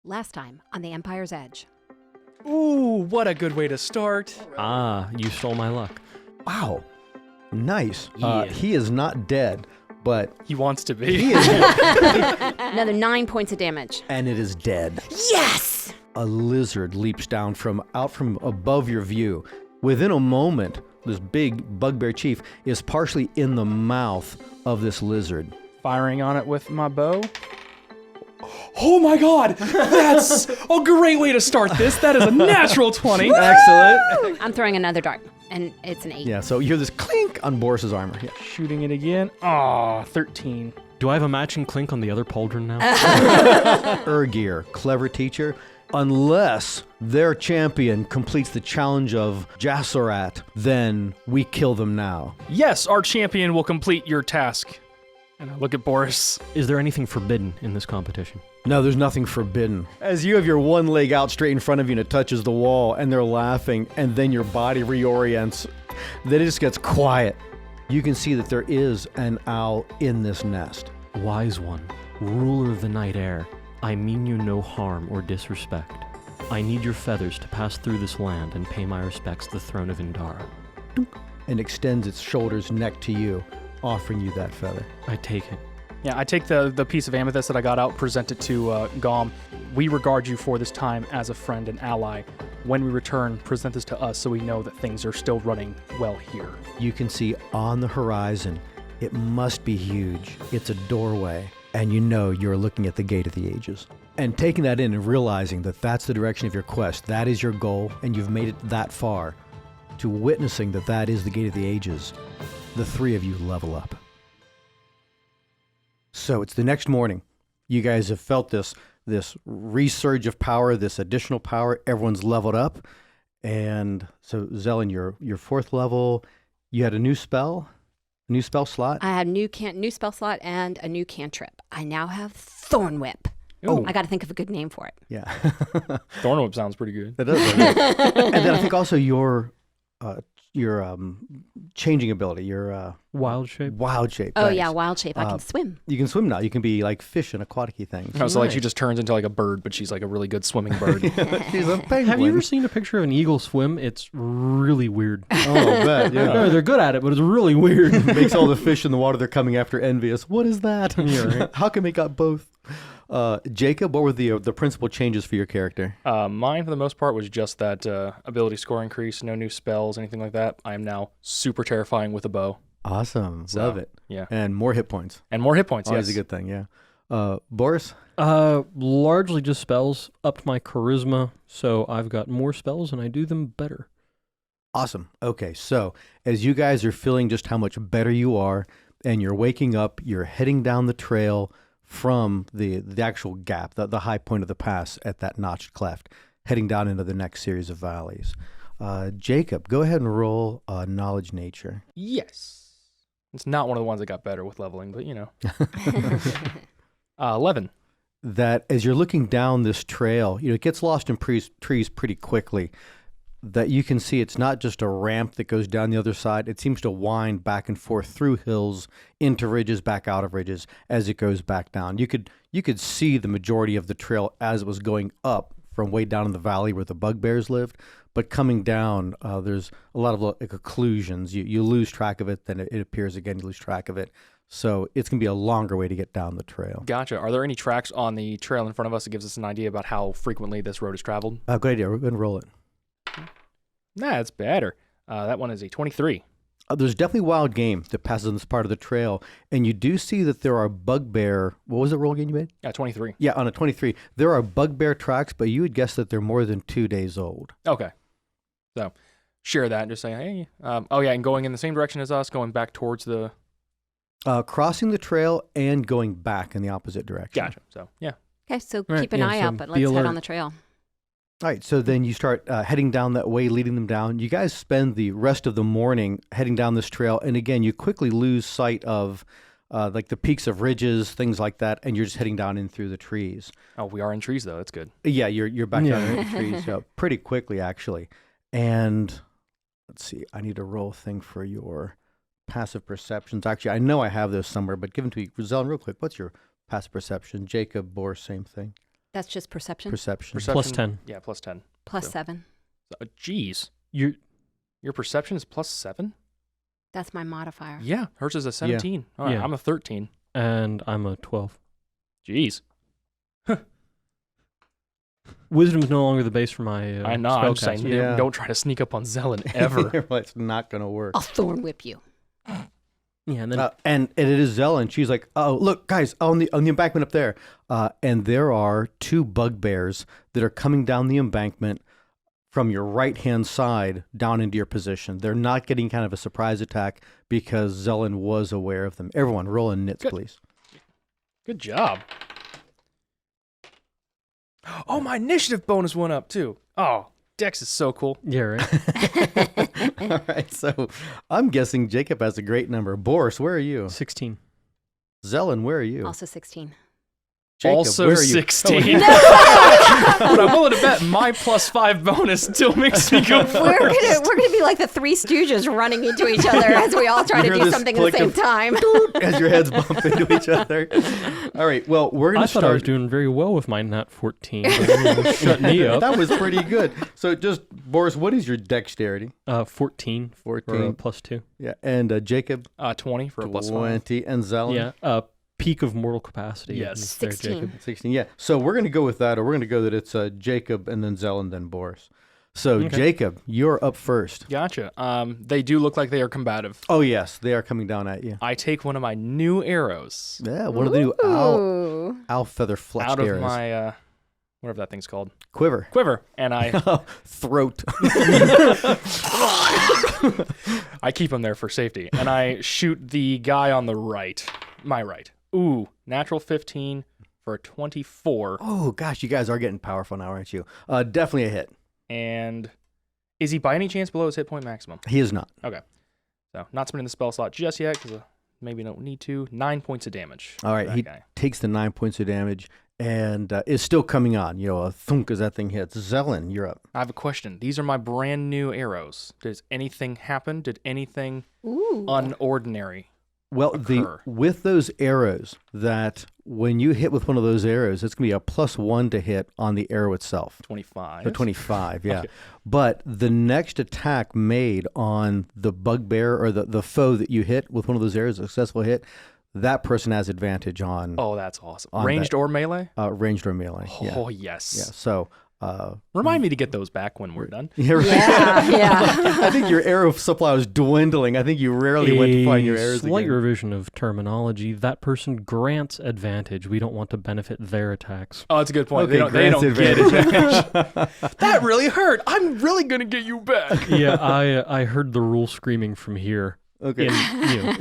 Last time on The Empire's Edge. Ooh, what a good way to start. Ah, you stole my luck. Wow. Nice. Yeah. He is not dead, but He wants to be. he is Another 9 points of damage. and it is dead. Yes! A lizard leaps down out from above your view. Within a moment, this big bugbear chief is partially in the mouth of this lizard. Firing on it with my bow. Oh my god! That's a great way to start this. That is a natural 20. Excellent. I'm throwing another dart, and it's an 8. Yeah, so you hear this clink on Boris's armor. Yeah. Shooting it again. Aw, 13. Do I have a matching clink on the other pauldron now? Urgir, clever teacher. Unless their champion completes the challenge of Jassorat, then we kill them now. Yes, our champion will complete your task. And I look at Boris. Is there anything forbidden in this competition? No, there's nothing forbidden. As you have your one leg out straight in front of you and it touches the wall and they're laughing and then your body reorients, then it just gets quiet. You can see that there is an owl in this nest. Wise one, ruler of the night air, I mean you no harm or disrespect. I need your feathers to pass through this land and pay my respects to the throne of Indara. And extends its shoulders neck to you, offering you that feather. I take it. Yeah, I take the piece of amethyst that I got out, present it to Gom. We regard you for this time as a friend and ally. When we return, present this to us so we know that things are still running well here. You can see on the horizon, it must be huge. It's a doorway, and you know you're looking at the Gate of the Ages. And taking that in and realizing that that's the direction of your quest, that is your goal, and you've made it that far, to witnessing that that is the Gate of the Ages, the three of you level up. So it's the next morning. You guys have felt this resurge of power, this additional power. Everyone's leveled up. And so, Zelen, you're fourth level. You had a new spell slot. I have new spell slot and a new cantrip. I now have Thorn Whip. Oh. I got to think of a good name for it. Yeah. Thorn Whip sounds pretty good. That does. And then I think also your changing ability, your Wild shape? wild shape. Oh, thanks. yeah, wild shape. I can swim. You can swim now. You can be like fish and aquatic things. Oh, so like she just turns into like a bird, but she's like a really good swimming bird. She's a penguin. Have you ever seen a picture of an eagle swim? It's really weird. Oh, I bet. Yeah. No, they're good at it, but it's really weird. Makes all the fish in the water they're coming after envious. What is that? Yeah, right. How come we got both? Jacob, what were the principal changes for your character? Mine, for the most part, was just that ability score increase, no new spells, anything like that. I am now super terrifying with a bow. Awesome. So, Love it. Yeah. And more hit points. And more hit points, Always yes. a good thing, yeah. Boris? Largely just spells, upped my charisma, so I've got more spells and I do them better. Awesome. Okay, so as you guys are feeling just how much better you are, and you're waking up, you're heading down the trail from the actual gap, the high point of the pass at that notched cleft, heading down into the next series of valleys. Jacob, go ahead and roll knowledge nature. Yes. It's not one of the ones that got better with leveling, but you know. 11. That as you're looking down this trail, it gets lost in trees pretty quickly. That you can see it's not just a ramp that goes down the other side. It seems to wind back and forth through hills, into ridges, back out of ridges as it goes back down. You could see the majority of the trail as it was going up from way down in the valley where the bugbears lived. But coming down, there's a lot of occlusions. You lose track of it, then it appears again, you lose track of it. So it's going to be a longer way to get down the trail. Gotcha. Are there any tracks on the trail in front of us that gives us an idea about how frequently this road is traveled? Good idea. We're going to roll it. Nah, it's better. That one is a 23. There's definitely wild game that passes on this part of the trail, and you do see that there are bugbear. What was the roll again you made? 23. Yeah, on a 23. There are bugbear tracks, but you would guess that they're more than 2 days old. Okay. So share that and just say, hey. And going in the same direction as us, going back towards the... Crossing the trail and going back in the opposite direction. Gotcha. So, yeah. Okay, so Right, keep an yeah, eye so out, but be let's head alert. on the trail. All right, so then you start heading down that way, leading them down. You guys spend the rest of the morning heading down this trail, and again, you quickly lose sight of like the peaks of ridges, things like that, and you're just heading down in through the trees. Oh, we are in trees, though. That's good. Yeah, you're back down in the trees pretty quickly, actually. And let's see, I need to roll a thing for your passive perceptions. Actually, I know I have those somewhere, but give them to me. Zelen, real quick, what's your passive perception? Jacob, Boris, same thing. That's just perception. Perception. Plus 10. Yeah, plus 10. Plus So- 7. Jeez. Your Your perception is plus 7? That's my modifier. Yeah, hers is a 17. All right, Yeah. I'm a 13. and I'm a 12. Jeez. Wisdom's no longer the base for my I know, I'm saying spellcasting. Yeah. don't try to sneak up on Zelen ever. Well, it's not going to work. I'll thorn whip you. Yeah, and then And it is Zelen. She's like, oh, look, guys, on the embankment up there. And there are 2 bugbears that are coming down the embankment from your right-hand side down into your position. They're not getting kind of a surprise attack because Zelen was aware of them. Everyone, roll in nits, Good. please. Good job. Oh, my initiative bonus went up, too. Oh, Dex is so cool. yeah, right. All right, so I'm guessing Jacob has a great number. Boris, where are you? 16. Zelen, where are you? Also 16. Jacob, Also where are you? 16. Oh, But I'm willing to bet my plus 5 bonus still makes me go We're first. gonna be like the 3 Stooges running into each other as we all try You to hear do this something at the click same of- time. as your heads bump into each other. All right, well, we're going I to thought start. I was doing very well with my nat 14. But shut me up. That was pretty good. So just, Boris, what is your dexterity? 14. 14. Or plus 2. Yeah, and Jacob, 20 for a plus 5. 20, and Zelen? Yeah, peak of mortal capacity. Yes. is there, 16. Jacob. 16, yeah. So we're going to go with that, or we're going to go that it's Jacob, and then Zelen, then Boris. So, Okay. Jacob, you're up first. Gotcha. They do look like they are combative. Oh, yes, they are coming down at you. I take one of my new arrows Yeah, one of the new Ooh. owl feather fletched out of arrows. my, whatever that thing's called, Quiver. quiver, and I Throat. I keep them there for safety, and I shoot the guy on the right, my right. Ooh, natural 15 for a 24, Oh, gosh, you guys are getting powerful now, aren't you? Definitely a hit. and is he by any chance below his hit point maximum? He is not. So not spending the spell slot just yet because maybe don't need to. 9 points of damage. All right, for that he guy. takes the 9 points of damage and is still coming on. You know, a thunk as that thing hits. Zelen, you're up. I have a question. These are my brand new arrows. Does anything happen? Did anything Ooh. unordinary? Well, Occur. with those arrows, that when you hit with one of those arrows, it's going to be a +1 to hit on the arrow itself. 25. So 25, yeah. Okay. But the next attack made on the bugbear or the foe that you hit with one of those arrows, a successful hit, that person has advantage on Oh, that's awesome. On Ranged that. or melee? ranged or melee. Oh, Yeah. yes. Yeah. So, Remind me to get those back when we're done. yeah, right. Yeah. I think your arrow supply was dwindling. I think you rarely went to find your arrows Slight again. revision of terminology. That person grants advantage. We don't want to benefit their attacks. Oh, that's a good point. Okay, They don't get grants advantage. That really hurt. I'm really going to get you back. Yeah, I heard the rule screaming from here. Okay. In,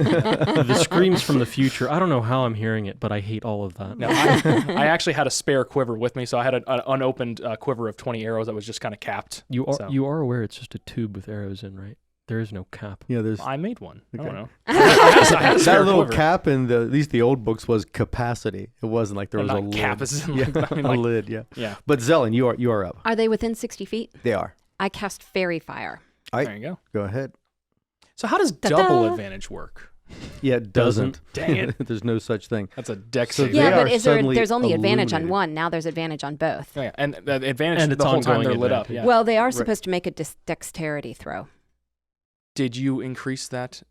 the screams from the future. I don't know how I'm hearing it, but I hate all of that. No, I actually had a spare quiver with me, so I had an unopened quiver of 20 arrows that was just kind of capped. You are So. you are aware it's just a tube with arrows in, right? There is no cap. Yeah, there's I made one. I Okay. don't know. I had a spare that little quiver. cap in at least the old books was capacity. It wasn't like there was a Not lid. cap, as in yeah, like, I mean, a like, lid. Yeah. yeah. But Zelen, you are up. Are they within 60 feet? They are. I cast Fairy Fire. All right. There you go. Go ahead. So how does Ta-da. double advantage work? Yeah, it doesn't. Dang it. There's no such thing. That's a dex So save. they Yeah, are but suddenly there's only advantage on illuminated. one. Now there's advantage on both. Oh, yeah. And the advantage And it's the whole time ongoing they're lit up. advantage. Yeah. Well, they are supposed to make a dexterity throw. Did you increase that?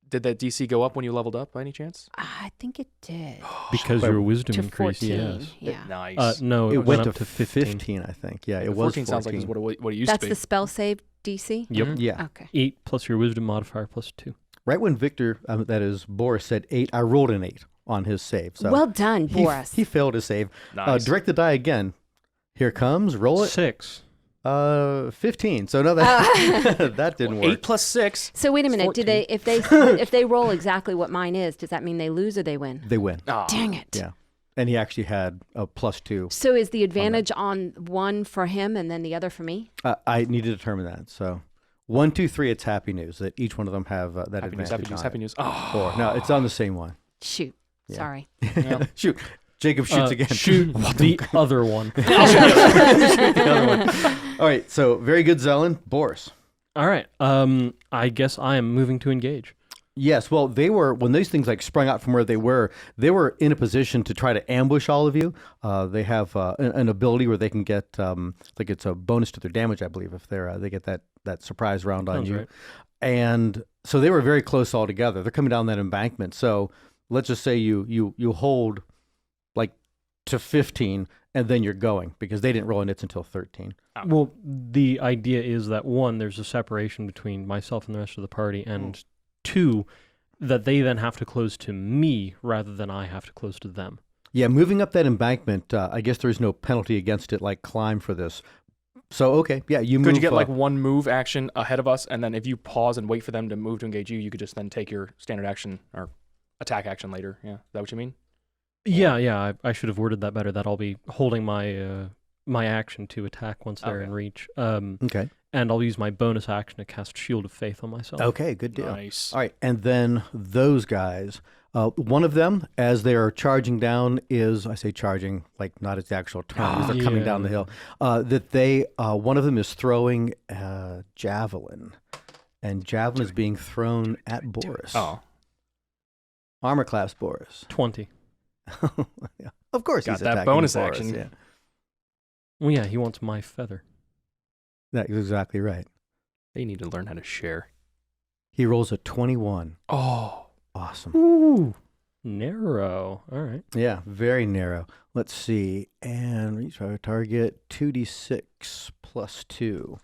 Did that DC go up when you leveled up by any chance? I think it did. Because But your wisdom To increased, 14. yes. Yeah. Nice. No, It went up to 15, I think. Yeah, it The was 14 sounds like it's what it used That's to be. the spell save DC? Yep. Mhm. Yeah. Okay. 8 plus your wisdom modifier plus 2. Right when Victor, that is Boris, said 8, I rolled an 8 on his save. So Well done, he, Boris. he failed his save. Nice. Direct the die again. Here comes. Roll it. 6. 15. So no, that that didn't work. 8 plus 6. So wait a minute. Do 14. they if they roll exactly what mine is, does that mean they lose or they win? They win. Oh, Dang it. Yeah. And he actually had a +2. So is the advantage on one for him and then the other for me? I need to determine that. So 1, 2, 3, it's happy news that each one of them have that Happy news, advantage. happy news, on happy it. news. Oh, 4. No, it's on the same one. Shoot. Yeah. Sorry. yeah. Shoot. Jacob shoots again. Shoot the other one. Shoot the other one. All right. So very good, Zelen. Boris. All right. I guess I am moving to engage. Yes, well, they were, when these things like sprung out from where they were in a position to try to ambush all of you. They have an ability where they can get, like it's a bonus to their damage, I believe, if they get that surprise round on Sounds you. right. And so they were very close all together. They're coming down that embankment. So let's just say you hold like to 15 and then you're going, because they didn't roll in its until 13. Well, the idea is that, one, there's a separation between myself and the rest of the party, and two, that they then have to close to me rather than I have to close to them. Yeah, moving up that embankment, I guess there's no penalty against it like climb for this. So, okay, yeah, you move. Could you get like one move action ahead of us, and then if you pause and wait for them to move to engage you, you could just then take your standard action or attack action later? Yeah, is that what you mean? Yeah, I should have worded that better, that I'll be holding my my action to attack once they're in reach. Okay. And I'll use my bonus action to cast Shield of Faith on myself. Okay, good deal. Nice. All right, and then those guys, one of them, as they are charging down, is, I say charging, like not its actual term, as they're coming down the hill, that they, one of them is throwing javelin, and javelin is being thrown at Boris. Oh. Armor class Boris. 20. Yeah. Of course Got he's that attacking bonus Boris, action. Yeah. Well, yeah, he wants my feather. That's exactly right. They need to learn how to share. He rolls a 21. Oh. Awesome. Ooh. Narrow. All right. Yeah, very narrow. Let's see. And reach our target, 2d6 plus 2.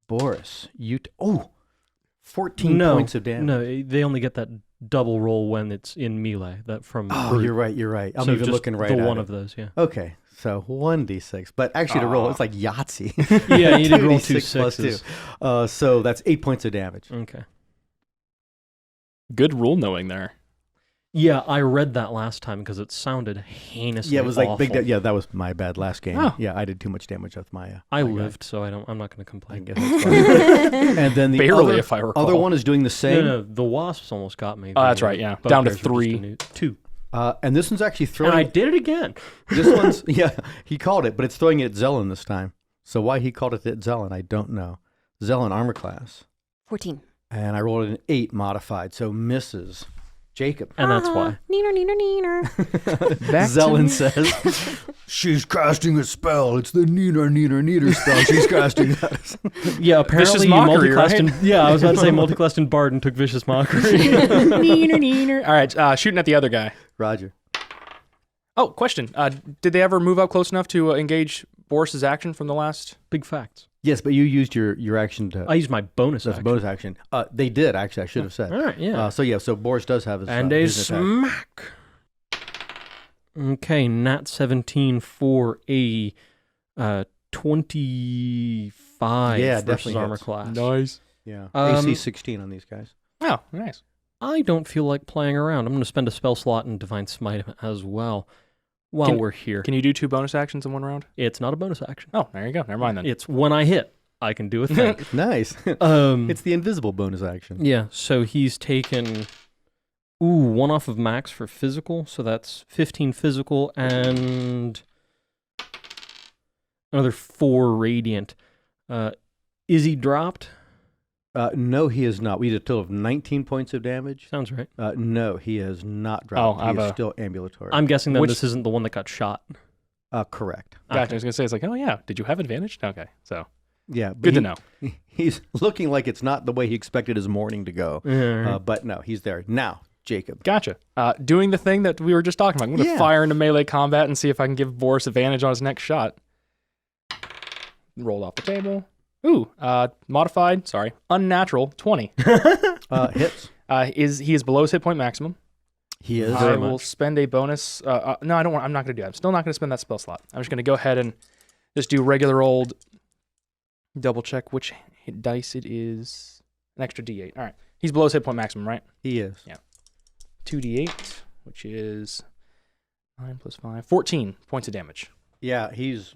Boris, 14 points of damage. No, they only get that double roll when it's in melee. That from Oh, brute. you're right. I'm So even just looking right the at one it. of those, yeah. Okay, so 1d6. But actually to roll, it's like Yahtzee. Yeah, you did roll 2 2d6 plus 2. sixes. So that's 8 points of damage. Okay. Good rule knowing there. Yeah, I read that last time because it sounded heinously Yeah, it was like awful. big. Yeah, that was my bad last game. Oh. Yeah, I did too much damage with my. I my guy. lived, so I'm not going to I complain. guess that's fine. And then the Barely, if I recall. other one is doing the same. No, the wasps almost got me. Oh, that's right, yeah. Down to bugbears were just 3. 2. And this one's actually And throwing. I did it again. This one's he called it, but it's throwing it at Zelen this time. So why he called it at Zelen, I don't know. Zelen armor class, 14. and I rolled an 8 modified, so misses. Jacob. And that's why. Neener, neener, neener. Zelen says, "She's casting a spell. It's the neener spell. She's casting that." Yeah, apparently Vicious you mockery, multiclassed right? in... Yeah, I was about to say multiclassed in Bard and took Vicious Mockery. Neener, neener. All right, shooting at the other guy. Roger. Oh, question. Did they ever move up close enough to engage Boris's action from the last? Big facts. Yes, but you used your action to. I used my bonus That's a action. bonus action. They did actually. I should have said. All right, yeah. So Boris does have his. And a his attack. smack. Okay, nat 17 for a 25 Yeah, versus definitely armor hits. class. Nice. Yeah. Um, AC 16 on these guys. Oh, nice. I don't feel like playing around. I'm going to spend a spell slot in Divine Smite as well while we're here. Can you do 2 bonus actions in one round? It's not a bonus action. Oh, there you go. Never mind then. It's when I hit, I can do a thing. Nice. um, It's the invisible bonus action. yeah, so he's taken 1 off of max for physical, so that's 15 physical and another 4 radiant. Is he dropped? No, he is not. We did a total of 19 points of damage. Sounds right. No, he is not dropped. Oh, I he have is a- still ambulatory. I'm guessing then Which- this isn't the one that got shot. Correct. Gotcha. Okay. I was going to say, it's like, oh, yeah. Did you have advantage? Okay. So, Yeah. But good to know. He's looking like it's not the way he expected his morning to go. Yeah. But no, he's there. Now, Jacob. Gotcha. Doing the thing that we were just talking about. I'm going to Yeah. fire into melee combat and see if I can give Boris advantage on his next shot. Rolled off the table. Ooh, modified, unnatural, 20. Hits. He is below his hit point maximum. He is. I Very will much. spend a bonus. No, I don't want. I'm not going to do that. I'm still not going to spend that spell slot. I'm just going to go ahead and just do regular old. Double check which dice it is. An extra D8. All right. He's below his hit point maximum, right? He is. 2D8, which is 9 plus 5, 14 points of damage. Yeah, he's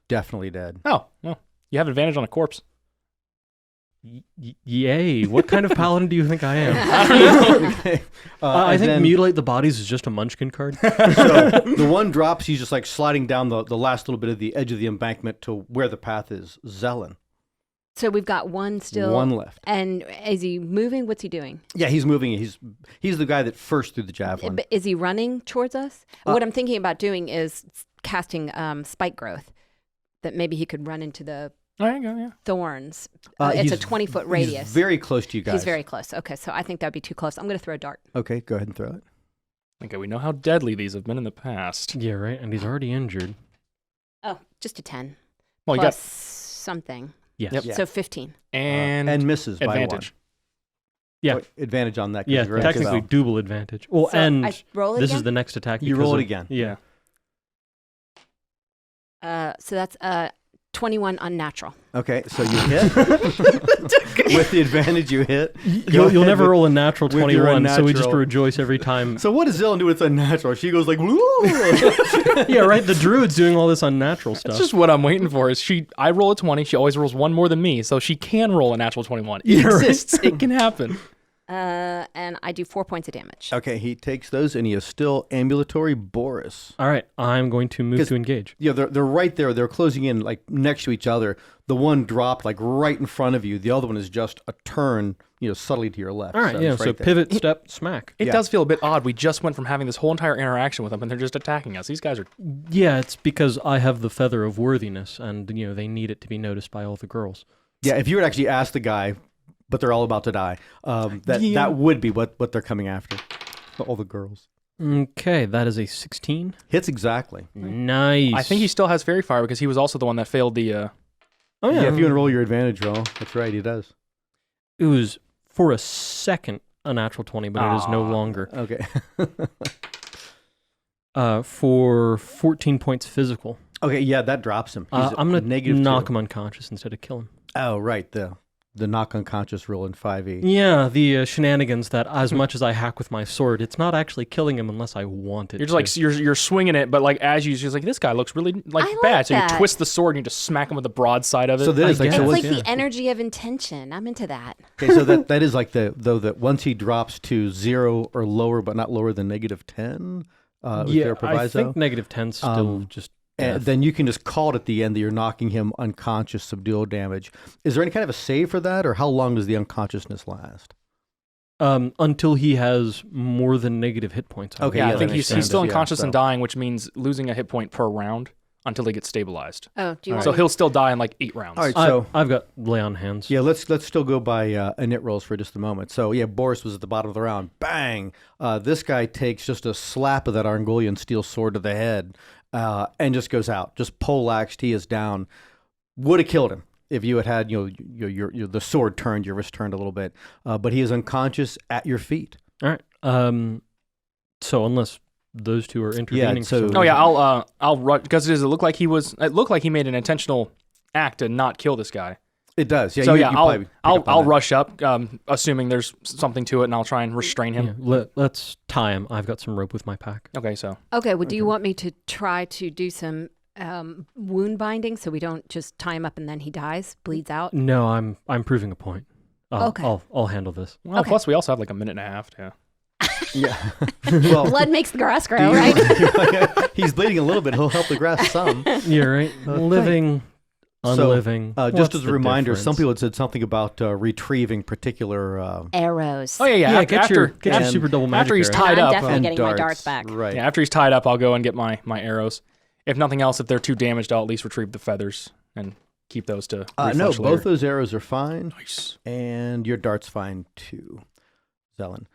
definitely dead. Oh, well, you have advantage on a corpse. Yay. What kind of paladin do you think I am? I don't know. Okay. I and think then- mutilate the bodies is just a munchkin card. So the one drops. He's just like sliding down the last little bit of the edge of the embankment to where the path is. Zelen. So we've got one still. One left. And is he moving? What's he doing? Yeah, he's moving. He's the guy that first threw the javelin. Is he running towards us? What I'm thinking about doing is casting spike growth, that maybe he could run into the There you go, yeah. thorns. It's a 20-foot radius. He's very close to you guys. He's very close. Okay, so I think that'd be too close. I'm going to throw a dart. Okay, go ahead and throw it. Okay, we know how deadly these have been in the past. Yeah, right. And he's already injured. Oh, just a 10. Well, you plus got something. Yes. Yep. Yeah. So 15. and misses by advantage. Yeah. one. Advantage on that. 'cause Yeah, you're a technically spell. double advantage. Well, So and I roll it this again? is the next attack. You because roll it of- again. Yeah. So that's 21 unnatural. Okay, so you hit. With the advantage you hit. You'll never roll a natural with your 21, so we just unnatural. rejoice every time. So what does Zelen do with unnatural? She goes like, woo! Yeah, right. The druid's doing all this unnatural stuff. That's just what I'm waiting for. I roll a 20. She always rolls one more than me, so she can roll a natural 21. It Yeah, right. exists. It can happen. And I do 4 points of damage. Okay, he takes those and he is still ambulatory Boris. All right, I'm going to move 'Cause- to engage. Yeah, they're right there. They're closing in like next to each other. The one dropped like right in front of you. The other one is just a turn, subtly to your left. All right, yeah. it's So right there. pivot, step, smack. It Yeah. does feel a bit odd. We just went from having this whole entire interaction with them, and they're just attacking us. These guys are... Yeah, it's because I have the feather of worthiness, and they need it to be noticed by all the girls. Yeah, if you would actually ask the guy, but they're all about to die, that would be what they're coming after. All the girls. Okay, that is a 16. Hits exactly. Nice. I think he still has Fairy Fire because he was also the one that failed the... Oh yeah. Yeah, if you want to roll your advantage roll, that's right, he does. It was for a second a natural 20, but it is no longer. Okay. For 14 points physical. Okay, yeah, that drops him. He's I'm gonna negative knock 2. him unconscious instead of kill him. Oh, right, the knock unconscious rule in 5e. Yeah, the shenanigans that as much as I hack with my sword, it's not actually killing him unless I want it. You're just like you're swinging it, but like as you're just like, this guy looks really I like bad. So that. you twist the sword and you just smack him with the broadside of it. So that is like, guess. so It's what's- like yeah. the energy of intention. I'm into that. okay, so that is like that once he drops to 0 or lower, but not lower than negative 10. With yeah, their I proviso. think negative 10's still just And death. then you can just call it at the end that you're knocking him unconscious, subdual damage. Is there any kind of a save for that, or how long does the unconsciousness last? Until he has more than negative hit points. Okay, yeah, yeah, I think that he's makes still sense. Yeah, unconscious and so- dying, which means losing a hit point per round until he gets stabilized. Oh, do you So want he'll still die in like 8 rounds. All right, so I've got lay on hands. yeah, let's still go by init rolls for just a moment. So yeah, Boris was at the bottom of the round. Bang! This guy takes just a slap of that Argolian steel sword to the head and just goes out. Just poleaxed. He is down. Would have killed him if you had your the sword turned, your wrist turned a little bit. But he is unconscious at your feet. All right. So unless those two are intervening. for so- some Oh yeah, reason- I'll run because it looked like he made an intentional act to not kill this guy. It does. Yeah. So you yeah, probably pick up on I'll that. rush up, assuming there's something to it, and I'll try and restrain him. Yeah, let's tie him. I've got some rope with my pack. Okay, so Okay, well, do you want me to try to do some wound binding so we don't just tie him up and then he dies, bleeds out? No, I'm proving a point. Okay. I'll handle this. well, Okay. plus we also have like a minute and a half to. Yeah. Well, Blood makes the grass do grow, you- right? He's bleeding a little bit. He'll help the grass some. You're right. Living, So, unliving. Just What's as a the reminder, some difference? people had said something about retrieving particular Arrows. Oh yeah. Get your and- super double magic. after he's arrow. tied I'm up. definitely and getting my darts. darts back. Right. Yeah, after he's tied up, I'll go and get my arrows. If nothing else, if they're too damaged, I'll at least retrieve the feathers and keep those to. No, refresh both later. those arrows are fine, Nice. and your dart's fine too, Zelen.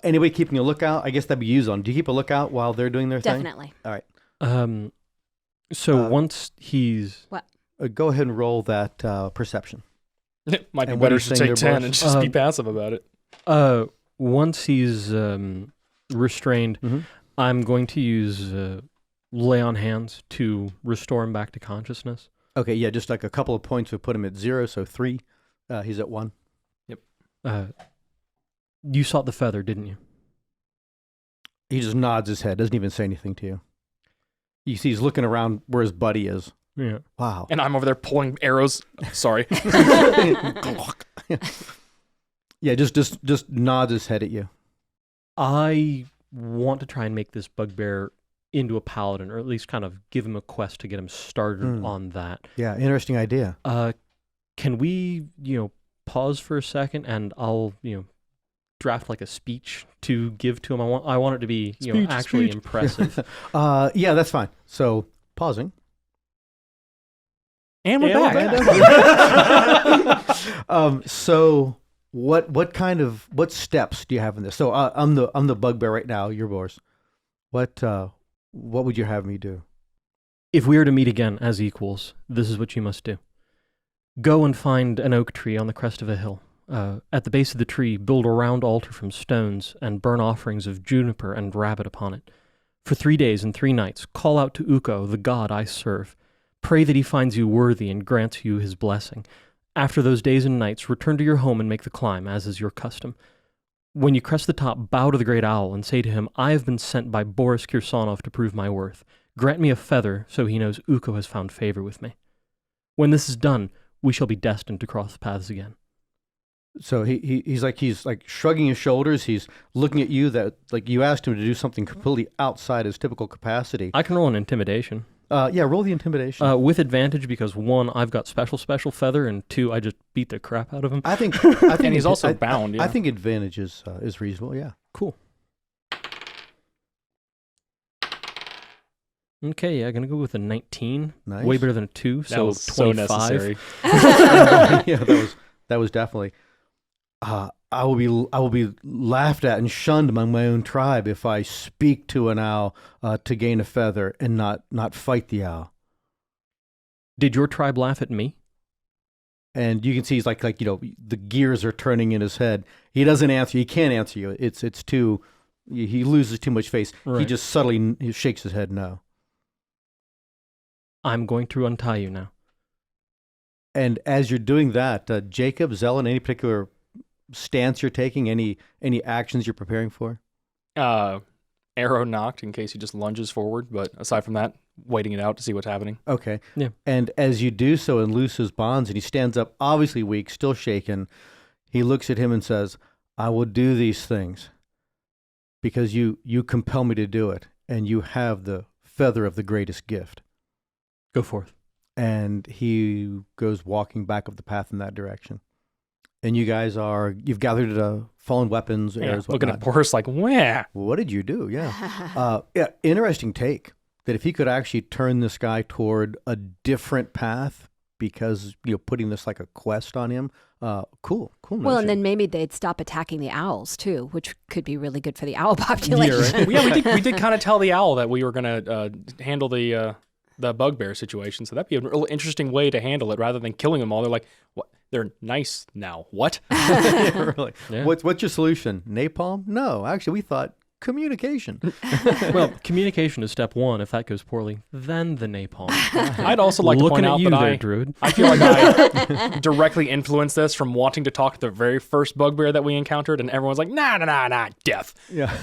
Anybody keeping a lookout? I guess that'd be you, Zelen. Do you keep a lookout while they're doing their Definitely. thing? So Uh, once he's Go ahead and roll that perception. It might be And what better are you to saying take there, 10 Boris? and just be passive about it. once he's restrained, Mhm. I'm going to use lay on hands to restore him back to consciousness. Okay, yeah, just like a couple of points would put him at 0, so 3. He's at 1. You sought the feather, didn't you? He just nods his head, doesn't even say anything to you. You see, he's looking around where his buddy is. Yeah. Wow. And I'm over there pulling arrows. Sorry. Yeah, just nods his head at you. I want to try and make this bugbear into a paladin, or at least kind of give him a quest to get him started on that. Yeah, interesting idea. Can we, pause for a second, and I'll, draft like a speech to give to him. I want it to be, actually impressive. Yeah, that's fine. So pausing. And we're back. So what steps do you have in this? So I'm the bugbear right now. You're Boris. What would you have me do? If we are to meet again as equals, this is what you must do. Go and find an oak tree on the crest of a hill. At the base of the tree, build a round altar from stones and burn offerings of juniper and rabbit upon it. For 3 days and 3 nights, call out to Ukko, the god I serve. Pray that he finds you worthy and grants you his blessing. After those days and nights, return to your home and make the climb, as is your custom. When you crest the top, bow to the great owl and say to him, I have been sent by Boris Kirsanov to prove my worth. Grant me a feather so he knows Ukko has found favor with me. When this is done, we shall be destined to cross paths again. So he's like shrugging his shoulders. He's looking at you that like you asked him to do something completely outside his typical capacity. I can roll an intimidation. Yeah, roll the intimidation. With advantage because 1, I've got special feather, and 2, I just beat the crap out of him. I think and he's also bound. Yeah. I think advantage is reasonable. Yeah. Cool. Okay, yeah, gonna go with a 19. Nice. Way better than a 2, so was 25. so necessary. Yeah, that was definitely. I will be laughed at and shunned among my own tribe if I speak to an owl to gain a feather and not fight the owl. Did your tribe laugh at me? And you can see he's like the gears are turning in his head. He doesn't answer. He can't answer you. It's too. He loses too much face. Right. He just subtly shakes his head no. I'm going to untie you now. And as you're doing that, Jakob, Zelen, any particular stance you're taking? Any actions you're preparing for? Arrow knocked in case he just lunges forward, but aside from that, waiting it out to see what's happening. Okay. Yeah. And as you do so and loose his bonds, and he stands up, obviously weak, still shaken, he looks at him and says, I will do these things because you compel me to do it, and you have the feather of the greatest gift. Go forth. And he goes walking back up the path in that direction. And you guys you've gathered fallen weapons, arrows, looking whatnot. at Boris like, wah. What did you do? Yeah. Yeah. Interesting take that if he could actually turn this guy toward a different path because, putting this like a quest on him. Cool. Well, notion. and then maybe they'd stop attacking the owls too, which could be really good for the owl population. Yeah, we did kind of tell the owl that we were going to handle the bugbear situation. So that'd be a real interesting way to handle it rather than killing them all. They're like, what? They're nice now. What? Yeah, really. Yeah. What's your solution? Napalm? No, actually, we thought communication. Well, communication is step 1. If that goes poorly, then the napalm. I'd also like to point out that Druid. I feel like I directly influenced this from wanting to talk to the very first bugbear that we encountered, and everyone's like, nah, death. Yeah.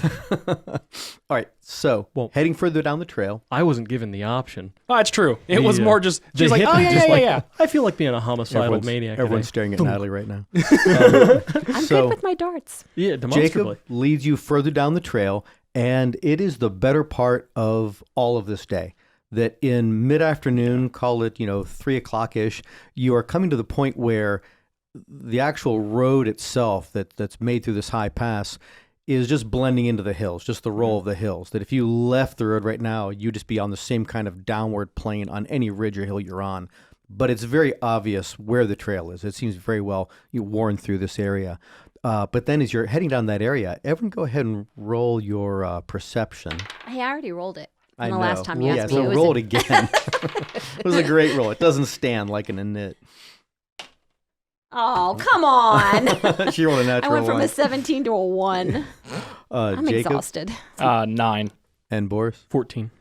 All right. So, heading further down the trail. I wasn't given the option. Oh, it's true. It was more just, she's like, hippie oh, yeah. I feel like being a homicidal maniac. Everyone's staring at Natalie right now. I'm good with my darts. Yeah, demonstrably. Jacob leads you further down the trail, and it is the better part of all of this day. That in mid-afternoon, call it 3:00-ish, you are coming to the point where the actual road itself that's made through this high pass is just blending into the hills, just the roll of the hills. That if you left the road right now, you'd just be on the same kind of downward plane on any ridge or hill you're on. But it's very obvious where the trail is. It seems very well worn through this area. But then as you're heading down that area, everyone go ahead and roll your perception. I already rolled it. I The know. last time you asked me, so it was roll it again. It was a great roll. It doesn't stand like an init. Oh, come on. She rolled a natural I went from one. a 17 to a 1. I'm Jacob exhausted. 9. and Boris. 14.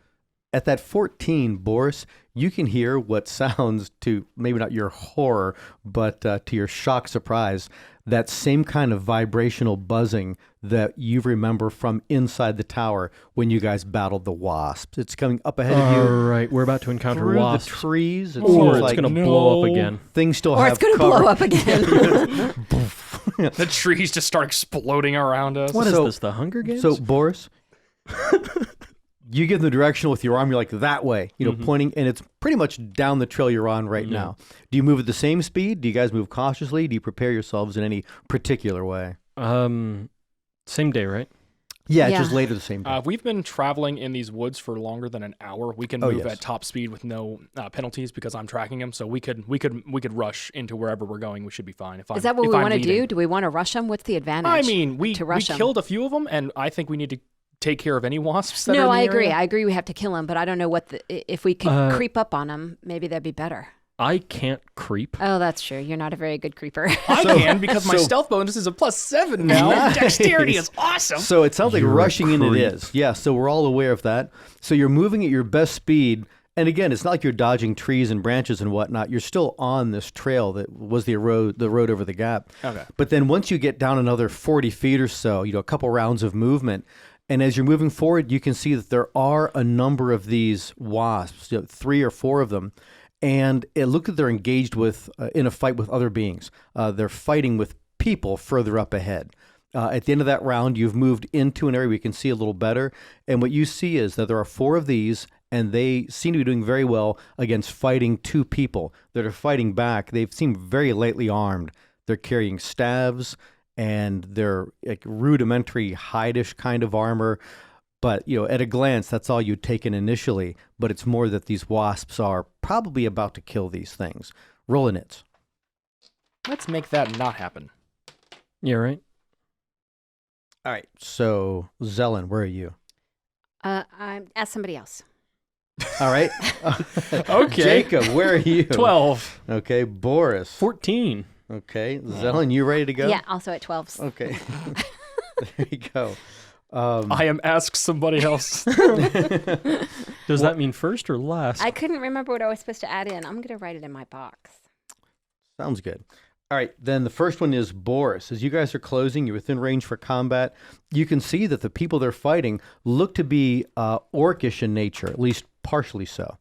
At that 14, Boris, you can hear what sounds to maybe not your horror, but to your shocked surprise, that same kind of vibrational buzzing that you remember from inside the tower when you guys battled the wasps. It's coming up ahead of you. All right, we're about to encounter through wasps. the trees. It Or seems it's like going to blow up again. things still Or have it's going to cover. blow up again. The trees just start exploding around us. What is this, the Hunger Games? So, Boris, You give the direction with your arm. You're like that way, pointing, and it's pretty much down the trail you're on right now. Do you move at the same speed? Do you guys move cautiously? Do you prepare yourselves in any particular way? Same day, right? Yeah, it's just later the same day. If we've been traveling in these woods for longer than an hour, we can move at top speed with no penalties because I'm tracking them. So we could rush into wherever we're going. We should be fine. Is that what we want to do? Do we want to rush them? What's the advantage? I mean, we killed a few of them, and I think we need to take care of any wasps that are in the I agree. area. I agree we have to kill them, but I don't know if we could creep up on them, maybe that'd be better. I can't creep. Oh, that's true. You're not a very good creeper. I can because my stealth bonus is a +7 now. Nice. Dexterity is awesome. So it sounds like You're rushing in it creep. is. Yeah, so we're all aware of that. So you're moving at your best speed. And again, it's not like you're dodging trees and branches and whatnot. You're still on this trail that was the road over the gap. Okay. But then once you get down another 40 feet or so, a couple rounds of movement, and as you're moving forward, you can see that there are a number of these wasps, 3 or 4 of them. And it looked like they're engaged with in a fight with other beings. They're fighting with people further up ahead. At the end of that round, you've moved into an area where you can see a little better. And what you see is that there are 4 of these, and they seem to be doing very well against fighting 2 people that are fighting back. They seem very lightly armed. They're carrying staves, and they're like rudimentary hide-ish kind of armor. But, at a glance, that's all you'd taken initially. But it's more that these wasps are probably about to kill these things. Rolling it. Let's make that not happen. Yeah, right. All right. So, Zelen, where are you? I'm ask somebody else. All right. Okay. Jakob, where are you? 12. Okay. Boris. 14. Okay. Zelen, you ready to go? Yeah, also at 12. Okay. There you go. I am ask somebody else. Does that mean first or last? I couldn't remember what I was supposed to add in. I'm going to write it in my box. Sounds good. All right, then the first one is Boris. As you guys are closing, you're within range for combat. You can see that the people they're fighting look to be orcish in nature, at least partially so.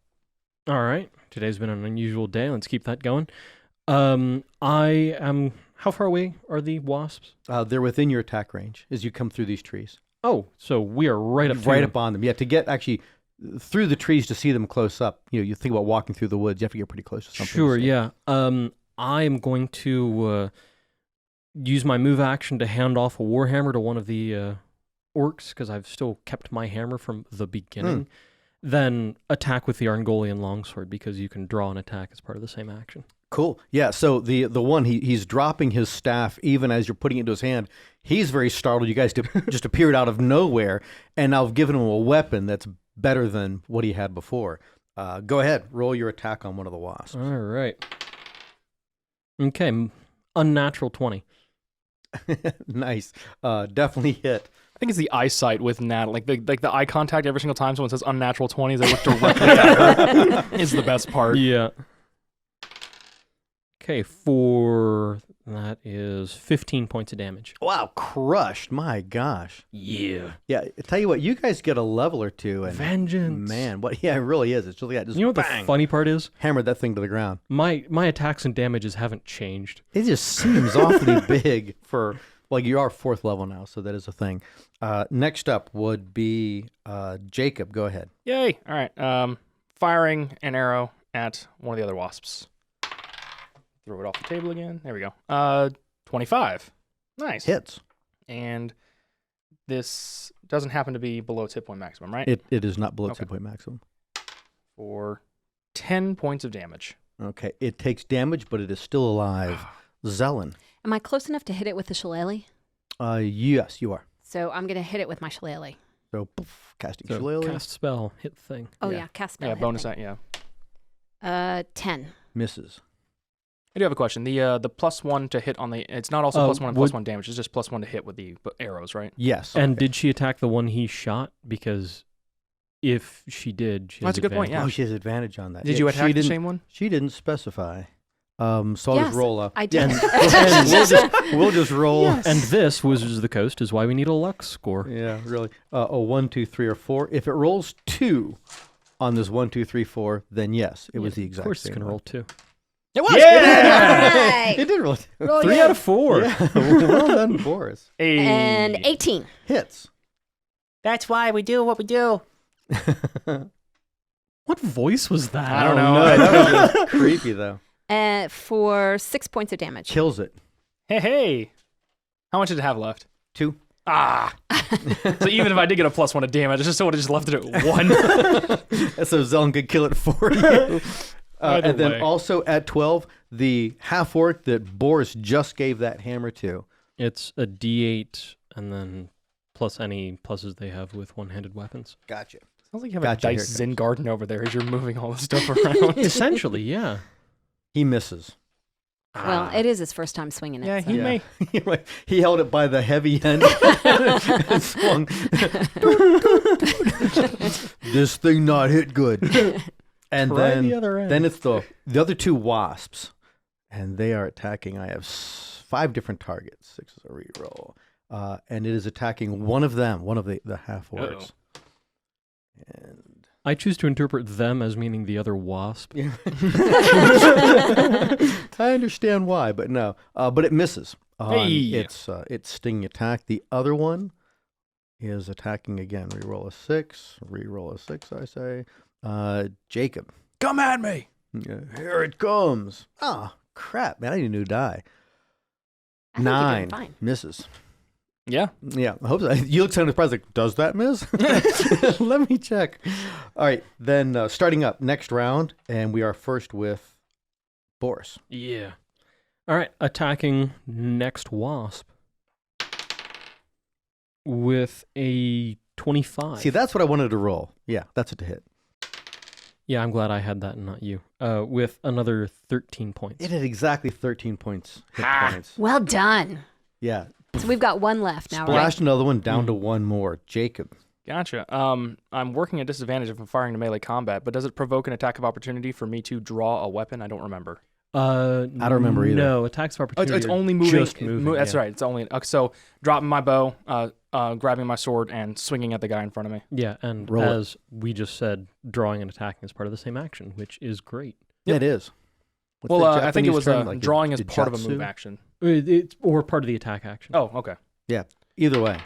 All right. Today's been an unusual day. Let's keep that going. I am... How far away are the wasps? They're within your attack range as you come through these trees. Oh, so we are right up Right up on them. Yeah, to get actually through the trees to see them close up. You think about walking through the woods, you have to get pretty close to something. Sure, yeah. I am going to use my move action to hand off a warhammer to one of the orcs, because I've still kept my hammer from the beginning. Then attack with the Argolian longsword, because you can draw an attack as part of the same action. Cool. Yeah, so the one, he's dropping his staff even as you're putting it into his hand. He's very startled. You guys just appeared out of nowhere, and I've given him a weapon that's better than what he had before. Go ahead. Roll your attack on one of the wasps. All right. Okay, unnatural 20. Nice. Definitely hit. I think it's the eyesight with Nat, like the eye contact every single time someone says unnatural 20s, they look directly at her is the best part. Yeah. Okay, that is 15 points of damage. Wow, crushed. My gosh. Yeah. Yeah, I tell you what, you guys get a level or two. And Vengeance. Man, yeah, it really is. It's just like that. Just You know what bang, the funny part is? hammered that thing to the ground. My attacks and damages haven't changed. It just seems awfully big for, well, you are 4th level now, so that is a thing. Next up would be Jakob. Go ahead. Yay. All right. Firing an arrow at one of the other wasps. Throw it off the table again. There we go. 25. Nice. Hits. And this doesn't happen to be below tip point maximum, right? It is not below Okay. 2 point maximum. For 10 points of damage. Okay, it takes damage, but it is still alive. Zelen. Am I close enough to hit it with the shillelagh? Yes, you are. So I'm going to hit it with my shillelagh. So, poof, casting So shillelagh. cast spell, hit thing. Oh, Yeah. yeah, cast spell. Yeah, hit bonus thing. that, yeah. 10. Misses. I do have a question. The +1 to hit on the... It's not also +1 and +1 damage. It's just +1 to hit with the arrows, right? Yes. And okay. did she attack the one he shot? Because if she did, she has That's a good point, advantage. Oh, she has advantage on that. Did Yeah, you she attack the didn't- same one? She didn't specify. So I'll Yes, just roll up. I did. And we'll just roll. Yes. And this, Wizards of the Coast, is why we need a Lux score. Yeah, really. 1, 2, 3, or 4. If it rolls 2 on this 1, 2, 3, 4, then yes, it was the exact Of course, same it's going to one. roll 2. It was! Right. It did roll 2. 3 out of 4. Yeah, well done, Boris. Hey. And 18. Hits. That's why we do what we do. What voice was that? I don't know. That was creepy though. For 6 points of damage. Kills it. Hey. How much did it have left? 2. Ah. So even if I did get a +1 of damage, I just would have just left it at 1. So Zelen could kill it for you. Either And then way. also at 12, the half-orc that Boris just gave that hammer to. It's a D8 and then plus any pluses they have with one-handed weapons. Gotcha. Sounds like you have Gotcha, a here dice it Zen garden over there as you're moving all the stuff around. Essentially, yeah. He misses. Well, it is his first time swinging it. Yeah, so. he may. He held it by the heavy end and swung. This thing not hit good. And Try then the other end. Then it's the other 2 wasps, and they are attacking. I have 5 different targets. 6 is a reroll, and it is attacking one of them, one of the half-orcs. And I choose to interpret them as meaning the other wasp. I understand why, but no. But it misses. Hey. It's stinging attack. The other one is attacking again. Reroll a 6. Reroll a 6. I say. Jakob. Come at me. Here it comes. Ah, crap, man! I need a new die. I think you're doing 9 fine. misses. Yeah. Yeah, I hope so. You look kind of surprised. Like, does that miss? Let me check. All right, then starting up next round, and we are first with Boris. Yeah. All right, attacking next wasp with a 25. See, that's what I wanted to roll. Yeah, that's it to hit. Yeah, I'm glad I had that and not you. With another 13 points. It had exactly 13 points. Hit points. Well done. Yeah. So we've got 1 left now, Splashed right? another one down to 1 more. Jakob. Gotcha. I'm working at disadvantage if I'm firing to melee combat, but does it provoke an attack of opportunity for me to draw a weapon? I don't remember. I don't remember either. No, attacks of Oh, opportunity. it's are only moving. Just moving. That's yeah. right. It's only so dropping my bow, grabbing my sword, and swinging at the guy in front of me. Yeah, and Roll it. as we just said, drawing and attacking is part of the same action, which is great. Yeah, it is. What's Well, the I think it Japanese was term? Like drawing as the part of a move jutsu? action. It's or part of the attack action. Oh, okay. Either way.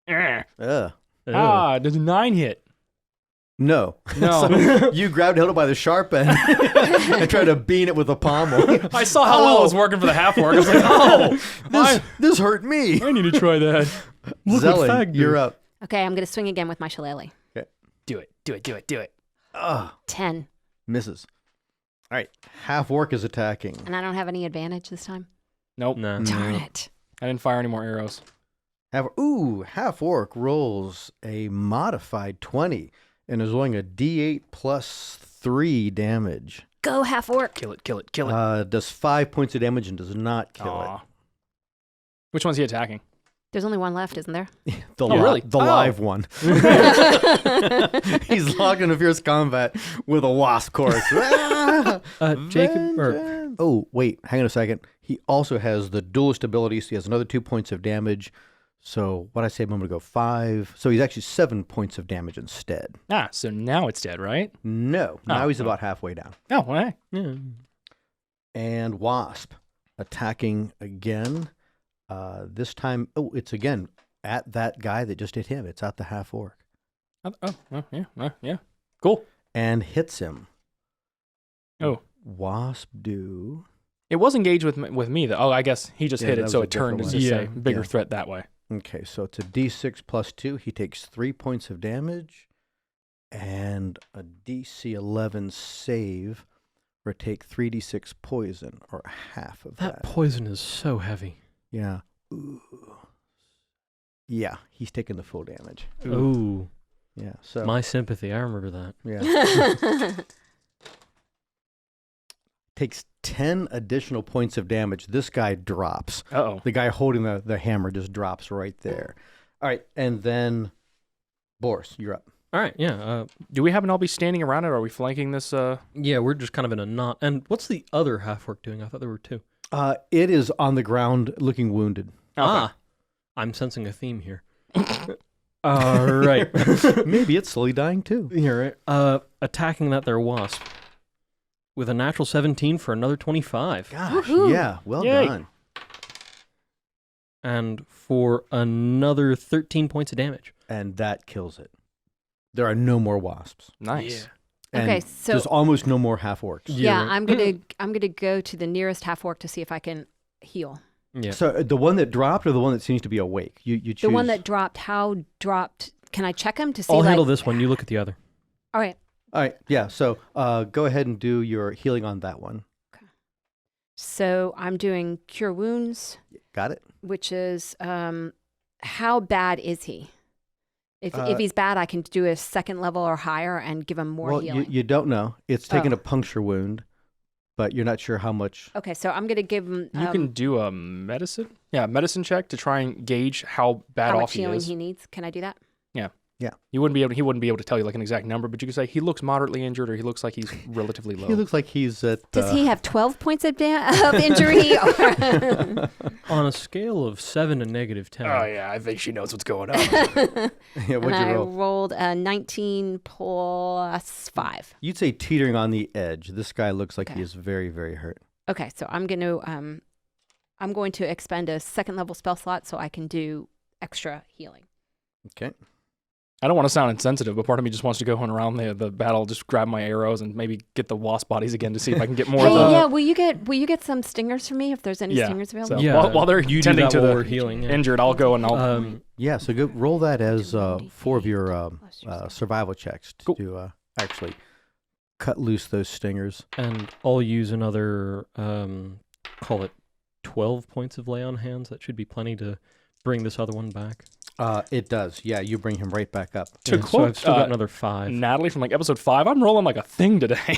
Ugh. Ugh. Ah, does a 9 hit? No. No. So you grabbed, held it by the sharp end, and tried to bean it with a pommel. I saw how well it was working for the half-orc. I was like, oh, This hurt me. I need to try that. Look what Zelen, Fag you're did. up. Okay, I'm going to swing again with my shillelagh. Do it. Ugh, 10. misses. All right. Half-orc is attacking. And I don't have any advantage this time. Nope. No. Darn it. I didn't fire any more arrows. Half-orc rolls a modified 20 and is rolling a D8 plus 3 damage. Go half-orc. Kill it. Does 5 points of damage and does not kill Aw. Which one's he attacking? There's only 1 left, isn't there? it. The really? The Oh. live one. He's locked into fierce combat with a wasp chorus. Jacob, or Vengeance. Oh, wait. Hang on a second. He also has the duelist ability, so he has another 2 points of damage. So what I say a moment ago, 5. So he's actually 7 points of damage instead. Ah, so now it's dead, right? No. Now Oh, he's oh. about halfway down. Oh, well, hey. yeah. And Wasp attacking again. This time, it's again at that guy that just hit him. It's at the half-orc. Yeah. Cool. And hits him. Oh. Wasp do... It was engaged with me, though. Oh, I guess he just Yeah, hit that it, was so a it turned different to one. say Yeah. bigger Yeah. threat that way. Okay, so it's a D6 plus 2. He takes 3 points of damage. And a DC 11 save, or take 3d6 poison, or half of That that. poison is so heavy. Yeah. Ooh. Yeah, he's taking the full damage. Ooh, Yeah, so... my sympathy. I remember that. Yeah. Takes 10 additional points of damage. This guy drops. Uh-oh. The guy holding the hammer just drops right there. All right, and then Boris, you're up. All right, yeah. Do we happen to all be standing around it, or are we flanking this? Yeah, we're just kind of in a knot. And what's the other half-orc doing? I thought there were 2. It is on the ground looking wounded. Ah, I'm sensing a theme here. All right. Maybe it's slowly dying too. Yeah, right. Attacking that there wasp with a natural 17 for another 25. Gosh, Woohoo. yeah, well Yay. done. And for another 13 points of damage. And that kills it. There are no more wasps. Nice. And Okay, so there's almost no more half-orcs. yeah, right. I'm gonna go to the nearest half-orc to see if I can heal. Yeah. So the one that dropped or the one that seems to be awake? You choose. The one that dropped. How dropped? Can I check him to see? I'll handle this one. You look at the other. All right. All right, yeah. So go ahead and do your healing on that one. So I'm doing cure wounds, Got it? which is how bad is he? If he's bad, I can do a second level or higher and give him more well, healing. you don't know. It's taken Oh. a puncture wound, but you're not sure how much. Okay, so I'm gonna give him You can do a medicine check to try and gauge how bad how off much he healing is. he needs. Can I do that? He wouldn't be able to tell you like an exact number, but you could say he looks moderately injured or he looks like he's relatively low. He looks like he's at. Does he have 12 points of injury? Or On a scale of 7 to -10. Oh yeah, I think she knows what's going on. Yeah, and what'd you I roll? rolled a 19 plus 5. You'd say teetering on the edge. This guy looks like Okay. he is very, very hurt. Okay, so I'm going to expend a second level spell slot so I can do extra healing. Okay. I don't want to sound insensitive, but part of me just wants to go on around the battle, just grab my arrows and maybe get the wasp bodies again to see if I can get more. Hey, of the, yeah, will you get some stingers for me if there's any Yeah, stingers available? So Yeah, while they're you do tending that to while the we're healing. Yeah. injured, I'll go and I'll. Yeah, so go roll that as 4 of your plus your survival checks Cool. to actually cut loose those stingers. And I'll use another, call it 12 points of lay on hands. That should be plenty to bring this other one back. It does. Yeah, you bring him right back up. To Yeah, so quote, I've still got another 5. Natalie from like episode 5, I'm rolling like a thing today.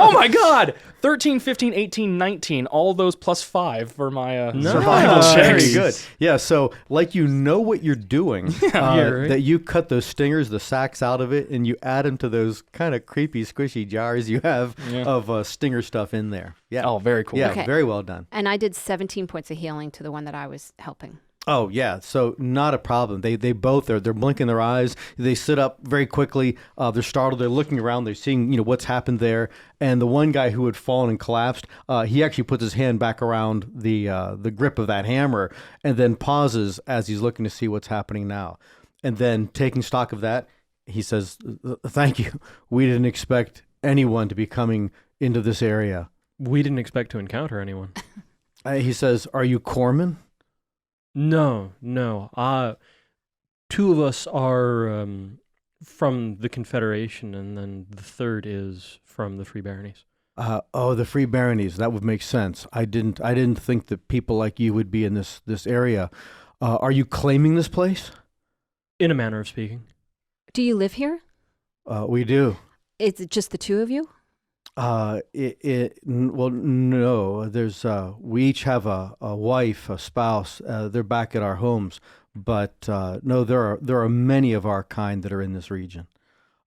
Oh my god! 13, 15, 18, 19, all those plus 5 for my Nice. survival Nice. checks. Very good. Yeah, so like you know what you're doing, Yeah, right. that you cut those stingers, the sacks out of it, and you add them to those kind of creepy, squishy jars you have Yeah. of stinger stuff in there. Yeah. Oh, very cool. Yeah, Okay. very well done. And I did 17 points of healing to the one that I was helping. Oh yeah, so not a problem. They both are. They're blinking their eyes. They sit up very quickly. They're startled. They're looking around. They're seeing what's happened there. And the one guy who had fallen and collapsed, he actually puts his hand back around the grip of that hammer, and then pauses as he's looking to see what's happening now. And then taking stock of that, he says, "Thank you. We didn't expect anyone to be coming into this area." We didn't expect to encounter anyone. He says, "Are you corpsmen?" No. 2 of us are from the Confederation, and then the third is from the Free Baronies. The Free Baronies. That would make sense. I didn't think that people like you would be in this area. Are you claiming this place? In a manner of speaking. Do you live here? We do. Is it just the 2 of you? Well, no. There's we each have a wife, a spouse. They're back at our homes, but no, there are many of our kind that are in this region.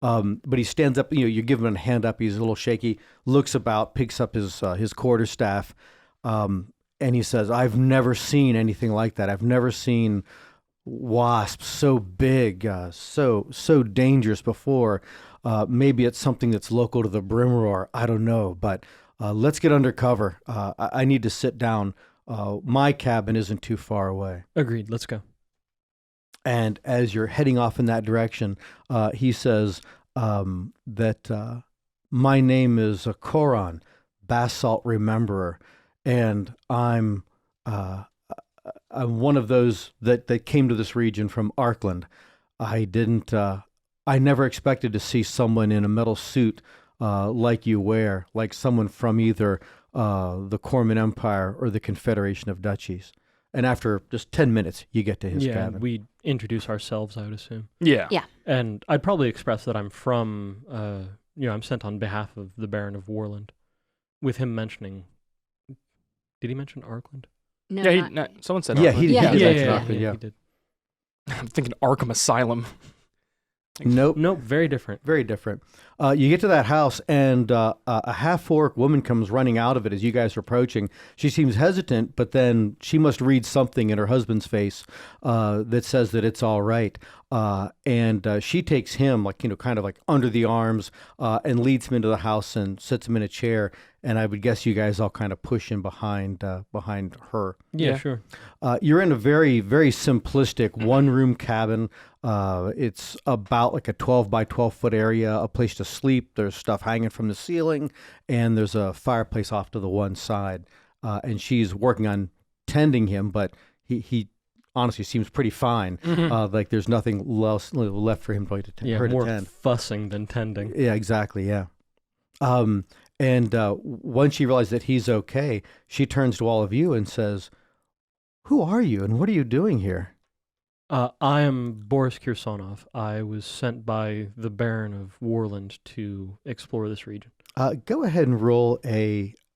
But he stands up. You give him a hand up. He's a little shaky. Looks about, picks up his quarterstaff, and he says, "I've never seen anything like that. I've never seen wasps so big, so dangerous before. Maybe it's something that's local to the Brimroar. I don't know, but let's get under cover. I need to sit down. My cabin isn't too far away." Agreed. Let's go. And as you're heading off in that direction, he says that my name is Koron, Basalt Rememberer, and I'm one of those that came to this region from Arkland. I never expected to see someone in a metal suit like you wear, like someone from either the Corman Empire or the Confederation of Duchies. And after just 10 minutes, you get to his cabin. We introduce ourselves, I would assume. Yeah. And I'd probably express that I'm from, I'm sent on behalf of the Baron of Worland, with him mentioning, did he mention Arkland? No. Yeah, not- someone said Yeah, Arkham. he did. Yeah, he did yeah, mention yeah, Arkland, yeah. he did. I'm thinking Arkham Asylum. Nope. Very different. Very different. You get to that house, and a half-orc woman comes running out of it as you guys are approaching. She seems hesitant, but then she must read something in her husband's face that says that it's all right. And she takes him, kind of like under the arms, and leads him into the house and sits him in a chair. And I would guess you guys all kind of push in behind her. Yeah, Yeah. sure. You're in a very, very simplistic one-room cabin. It's about like a 12 by 12 foot area, a place to sleep. There's stuff hanging from the ceiling, and there's a fireplace off to the one side. And she's working on tending him, but he honestly seems pretty fine. Like there's nothing else left for him to her to more tend. fussing than tending. Yeah, exactly. Yeah. And once she realizes that he's okay, she turns to all of you and says, "Who are you, and what are you doing here?" I am Boris Kirsonov. I was sent by the Baron of Worland to explore this region. Go ahead and roll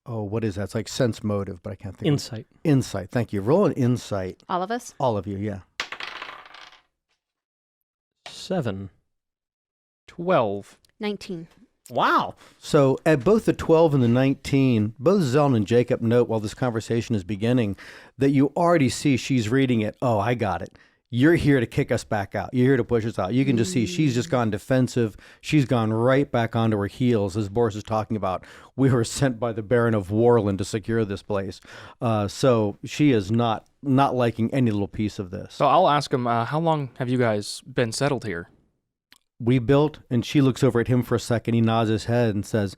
what is that? It's like sense motive, but I can't think. Insight. Insight. Thank you. Roll an insight. All of us? All of you, yeah. 7. 12. 19. Wow. So at both the 12 and the 19, both Zelen and Jakob note while this conversation is beginning that you already see she's reading it. Oh, I got it. You're here to kick us back out. You're here to push us out. You can just see she's just gone defensive. She's gone right back onto her heels, as Boris is talking about. We were sent by the Baron of Worland to secure this place. So she is not liking any little piece of this. So I'll ask him, how long have you guys been settled here? We built, and she looks over at him for a second. He nods his head and says,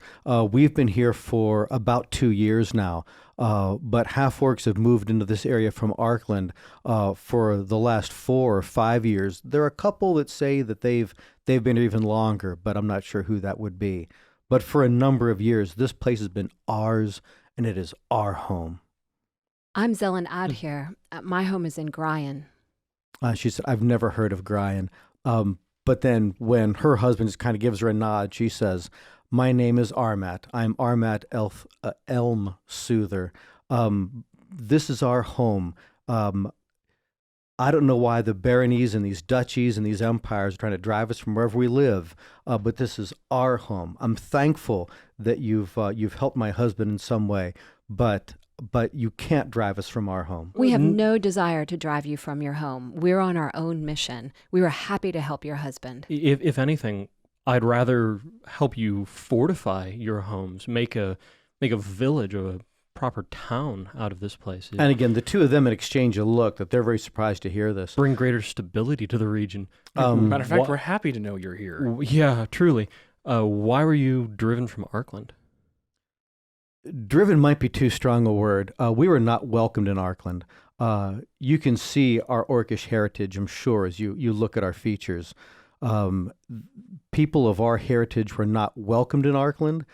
we've been here for about 2 years now. But half-orcs have moved into this area from Arkland for the last 4 or 5 years. There are a couple that say that they've been here even longer, but I'm not sure who that would be. But for a number of years, this place has been ours, and it is our home. I'm Zelen Ad here. My home is in Gryan. She said, I've never heard of Gryan. But then when her husband just kind of gives her a nod, she says, my name is Armat. I'm Armat Elm Soother. This is our home. I don't know why the baronies and these duchies and these empires are trying to drive us from wherever we live, but this is our home. I'm thankful that you've helped my husband in some way, but you can't drive us from our home. We have no desire to drive you from your home. We're on our own mission. We were happy to help your husband. If anything, I'd rather help you fortify your homes, make a village or a proper town out of this place. And again, the two of them exchange a look that they're very surprised to hear this. Bring greater stability to the region. Matter of fact, we're happy to know you're here. Yeah, truly. Why were you driven from Arkland? Driven might be too strong a word. We were not welcomed in Arkland. You can see our Orcish heritage, I'm sure, as you look at our features. People of our heritage were not welcomed in Arkland.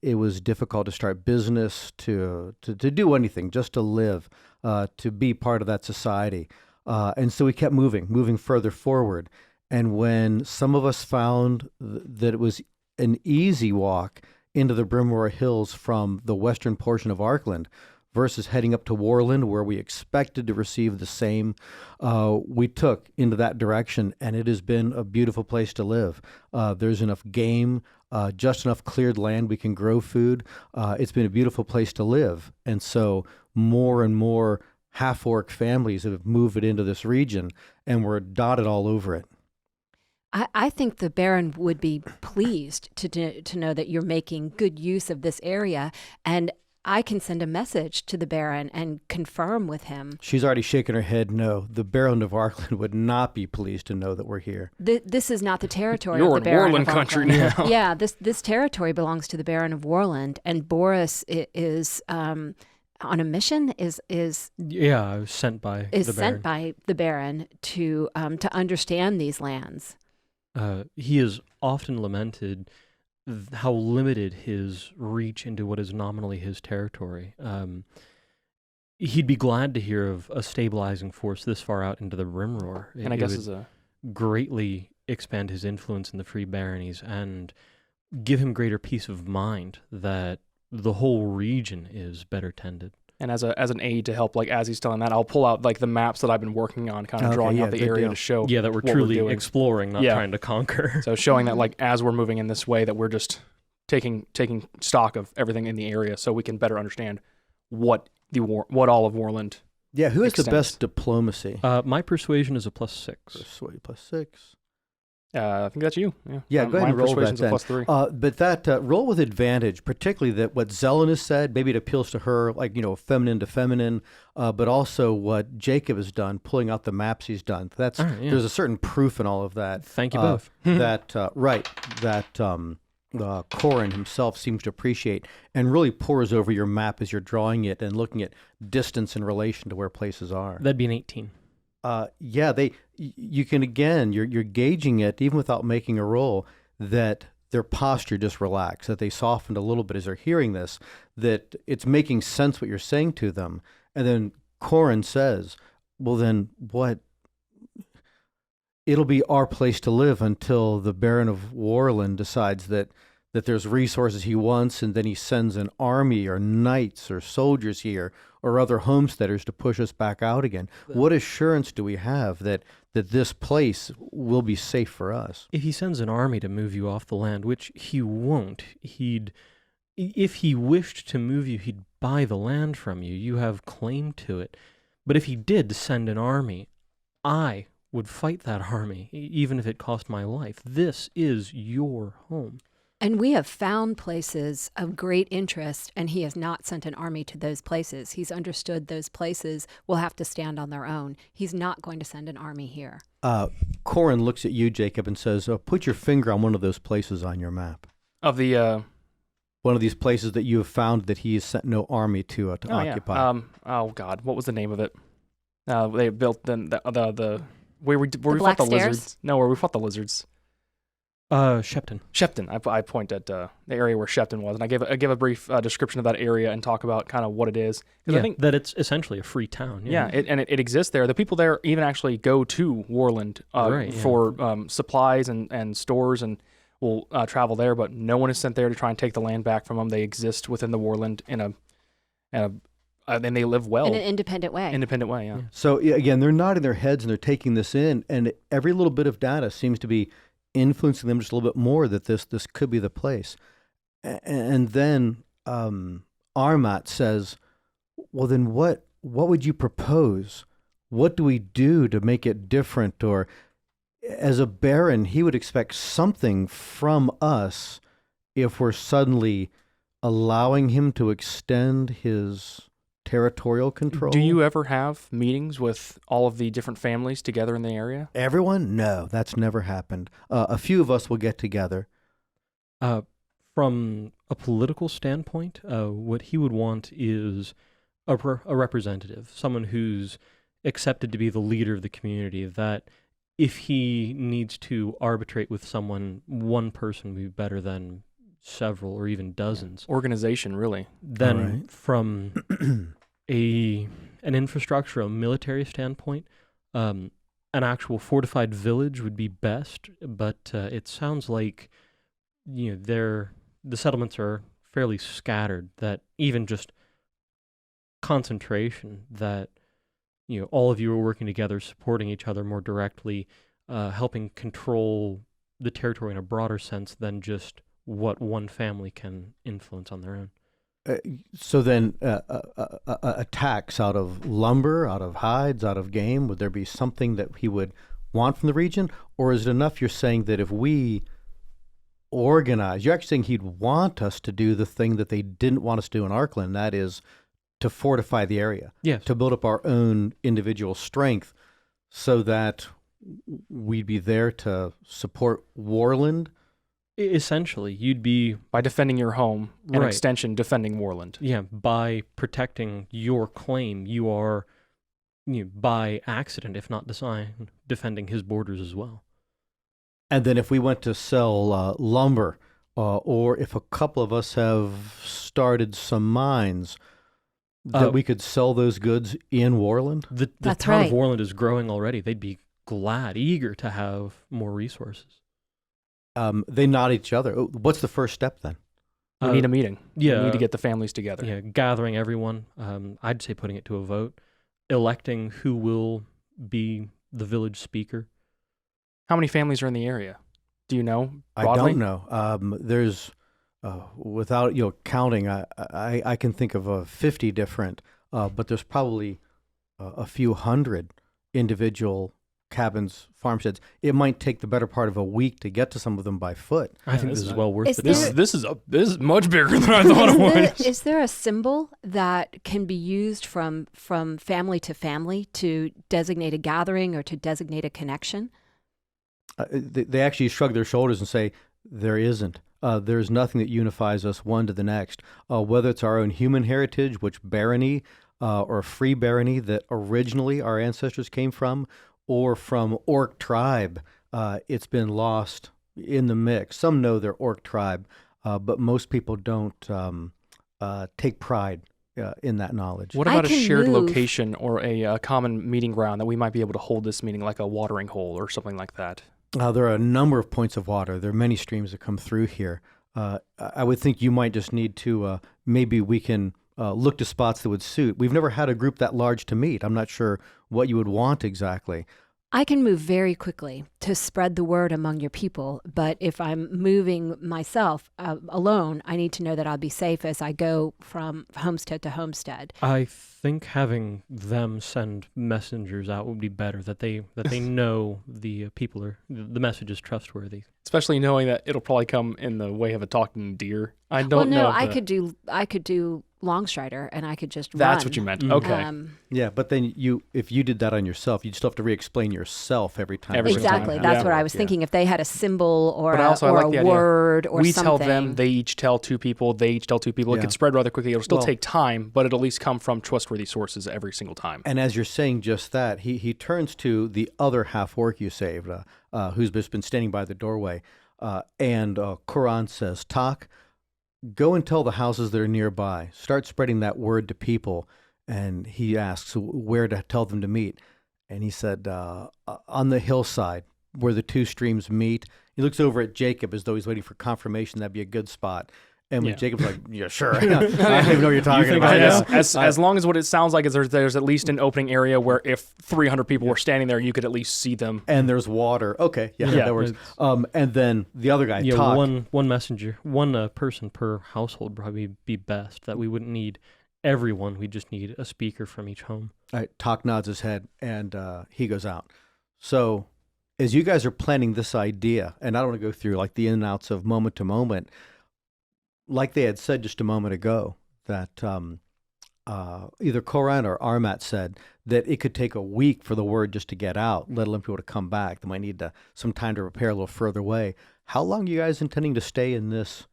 It was difficult to start business, to do anything, just to live, to be part of that society. And so we kept moving further forward. And when some of us found that it was an easy walk into the Brimroar Hills from the western portion of Arkland versus heading up to Worland, where we expected to receive the same, we took into that direction, and it has been a beautiful place to live. There's enough game, just enough cleared land we can grow food. It's been a beautiful place to live, and so more and more half-orc families have moved it into this region, and we're dotted all over it. I think the Baron would be pleased to know that you're making good use of this area, and I can send a message to the Baron and confirm with him. She's already shaken her head no. The Baron of Arkland would not be pleased to know that we're here. This is not the territory You're of the Baron in Worland of country Arkland. now. Yeah, this territory belongs to the Baron of Worland, and Boris is on a mission. I was sent by the Baron to understand these lands. He has often lamented how limited his reach into what is nominally his territory. He'd be glad to hear of a stabilizing force this far out into the Brimroar. And I guess as a greatly expand his influence in the Free Baronies and give him greater peace of mind that the whole region is better tended. And as an aid to help, like as he's telling that, I'll pull out like the maps that I've been working on, kind of drawing out the area to show. Yeah, that we're truly exploring, not trying to conquer. So showing that like as we're moving in this way, that we're just taking stock of everything in the area, so we can better understand what all of Worland. Yeah, who has extends. the best diplomacy? My persuasion is a +6. Persuade +6. I think that's you. Yeah. Yeah, go ahead my and roll that persuasion's a then. +3. But that roll with advantage, particularly that what Zelen has said, maybe it appeals to her, like, feminine to feminine, but also what Jacob has done, pulling out the maps he's done. That's All right, yeah. There's a certain proof in all of that. Thank you both. That Corin himself seems to appreciate and really pores over your map as you're drawing it and looking at distance in relation to where places are. That'd be an 18. You can, again, you're gauging it even without making a roll, that their posture just relaxed, that they softened a little bit as they're hearing this, that it's making sense what you're saying to them. And then Corin says, well, then what? It'll be our place to live until the Baron of Worland decides that there's resources he wants, and then he sends an army or knights or soldiers here or other homesteaders to push us back out again. What assurance do we have that this place will be safe for us? If he sends an army to move you off the land, which he won't, if he wished to move you, he'd buy the land from you. You have claim to it. But if he did send an army, I would fight that army, even if it cost my life. This is your home. And we have found places of great interest, and he has not sent an army to those places. He's understood those places will have to stand on their own. He's not going to send an army here. Corin looks at you, Jacob, and says, put your finger on one of those places on your map. Of the one of these places that you have found that he has sent no army to occupy. Yeah. Oh God, what was the name of it? They built the where we fought Black the Stairs? lizards. No, where we fought the lizards. Shepton. Shepton. I point at the area where Shepton was, and I give a brief description of that area and talk about kind of what it is. Yeah, I think that it's essentially a free town. Yeah, it exists there. The people there even actually go to Worland for supplies and stores, and will travel there. But no one is sent there to try and take the land back from them. They exist within the Worland and they live well In an independent way. Independent way, yeah. So again, they're nodding their heads and they're taking this in, and every little bit of data seems to be influencing them just a little bit more that this could be the place. And then Armat says, well, then what would you propose? What do we do to make it different? Or as a baron, he would expect something from us if we're suddenly allowing him to extend his territorial control. Do you ever have meetings with all of the different families together in the area? Everyone? No, that's never happened. A few of us will get together. From a political standpoint, what he would want is a representative, someone who's accepted to be the leader of the community, that if he needs to arbitrate with someone, one person would be better than several or even dozens. Organization, really. Then from an infrastructure, a military standpoint, an actual fortified village would be best, but it sounds like the settlements are fairly scattered, that even just concentration, that all of you are working together, supporting each other more directly, helping control the territory in a broader sense than just what one family can influence on their own. So then attacks out of lumber, out of hides, out of game, would there be something that he would want from the region? Or is it enough you're saying that if we organize, you're actually saying he'd want us to do the thing that they didn't want us to do in Arkland, that is to fortify the area, yes, to build up our own individual strength so that we'd be there to support Worland? Essentially, you'd be... By defending your home, an Right. extension defending Worland. Yeah, by protecting your claim, you are, by accident, if not design, defending his borders as well. And then if we went to sell lumber, or if a couple of us have started some mines, that we could sell those goods in Worland? The That's town right. of Worland is growing already. They'd be glad, eager to have more resources. They nod at each other. Oh, what's the first step then? We need a meeting. Yeah. We need to get the families together. Yeah, gathering everyone. I'd say putting it to a vote, electing who will be the village speaker. How many families are in the area? Do you know? I Broadly? don't know. There's, without counting, I can think of 50 different, but there's probably a few hundred individual cabins, farmsteads, it might take the better part of a week to get to some of them by foot. I think this is well worth it. This is much bigger than I thought it was. Is there a symbol that can be used from family to family to designate a gathering or to designate a connection? They actually shrug their shoulders and say, there isn't. There's nothing that unifies us one to the next. Whether it's our own human heritage, which barony or free barony that originally our ancestors came from, or from orc tribe, it's been lost in the mix. Some know they're orc tribe, but most people don't take pride in that knowledge. What about a shared location or a common meeting ground that we might be able to hold this meeting, like a watering hole or something like that? There are a number of points of water. There are many streams that come through here. I would think you might just need to, maybe we can look to spots that would suit. We've never had a group that large to meet. I'm not sure what you would want exactly. I can move very quickly to spread the word among your people, but if I'm moving myself alone, I need to know that I'll be safe as I go from homestead to homestead. I think having them send messengers out would be better. That they know the people are the message is trustworthy. Especially knowing that it'll probably come in the way of a talking deer. I don't know. I could do Longstrider, and I could just run. That's what you meant. Okay. Yeah, but then if you did that on yourself, you'd still have to re-explain yourself every time. Exactly. Time. That's what I was thinking. If they had a symbol or a word or we something. tell them, they each tell two people, they each tell two people. It could spread rather quickly. It'll still take time, but it'll at least come from trustworthy sources every single time. And as you're saying just that, he turns to the other half-orc you saved, who's just been standing by the doorway, and Quran says, Tak, go and tell the houses that are nearby. Start spreading that word to people. And he asks where to tell them to meet. And he said, on the hillside where the two streams meet. He looks over at Jakob as though he's waiting for confirmation. That'd be a good spot. And when Jacob's like, yeah, sure. I don't even know what you're talking about. As long as what it sounds like is there's at least an opening area where if 300 people were standing there, you could at least see them. And there's water. Okay, that works. And then the other guy, Tak. one messenger, one person per household probably be best. That we wouldn't need everyone. We just need a speaker from each home. All right, Tak nods his head, and he goes out. So as you guys are planning this idea, and I don't want to go through like the in and outs of moment to moment, like they had said just a moment ago, that either Koran or Armat said that it could take a week for the word just to get out, let alone people to come back. They might need some time to repair a little further away. How long are you guys intending to stay in this?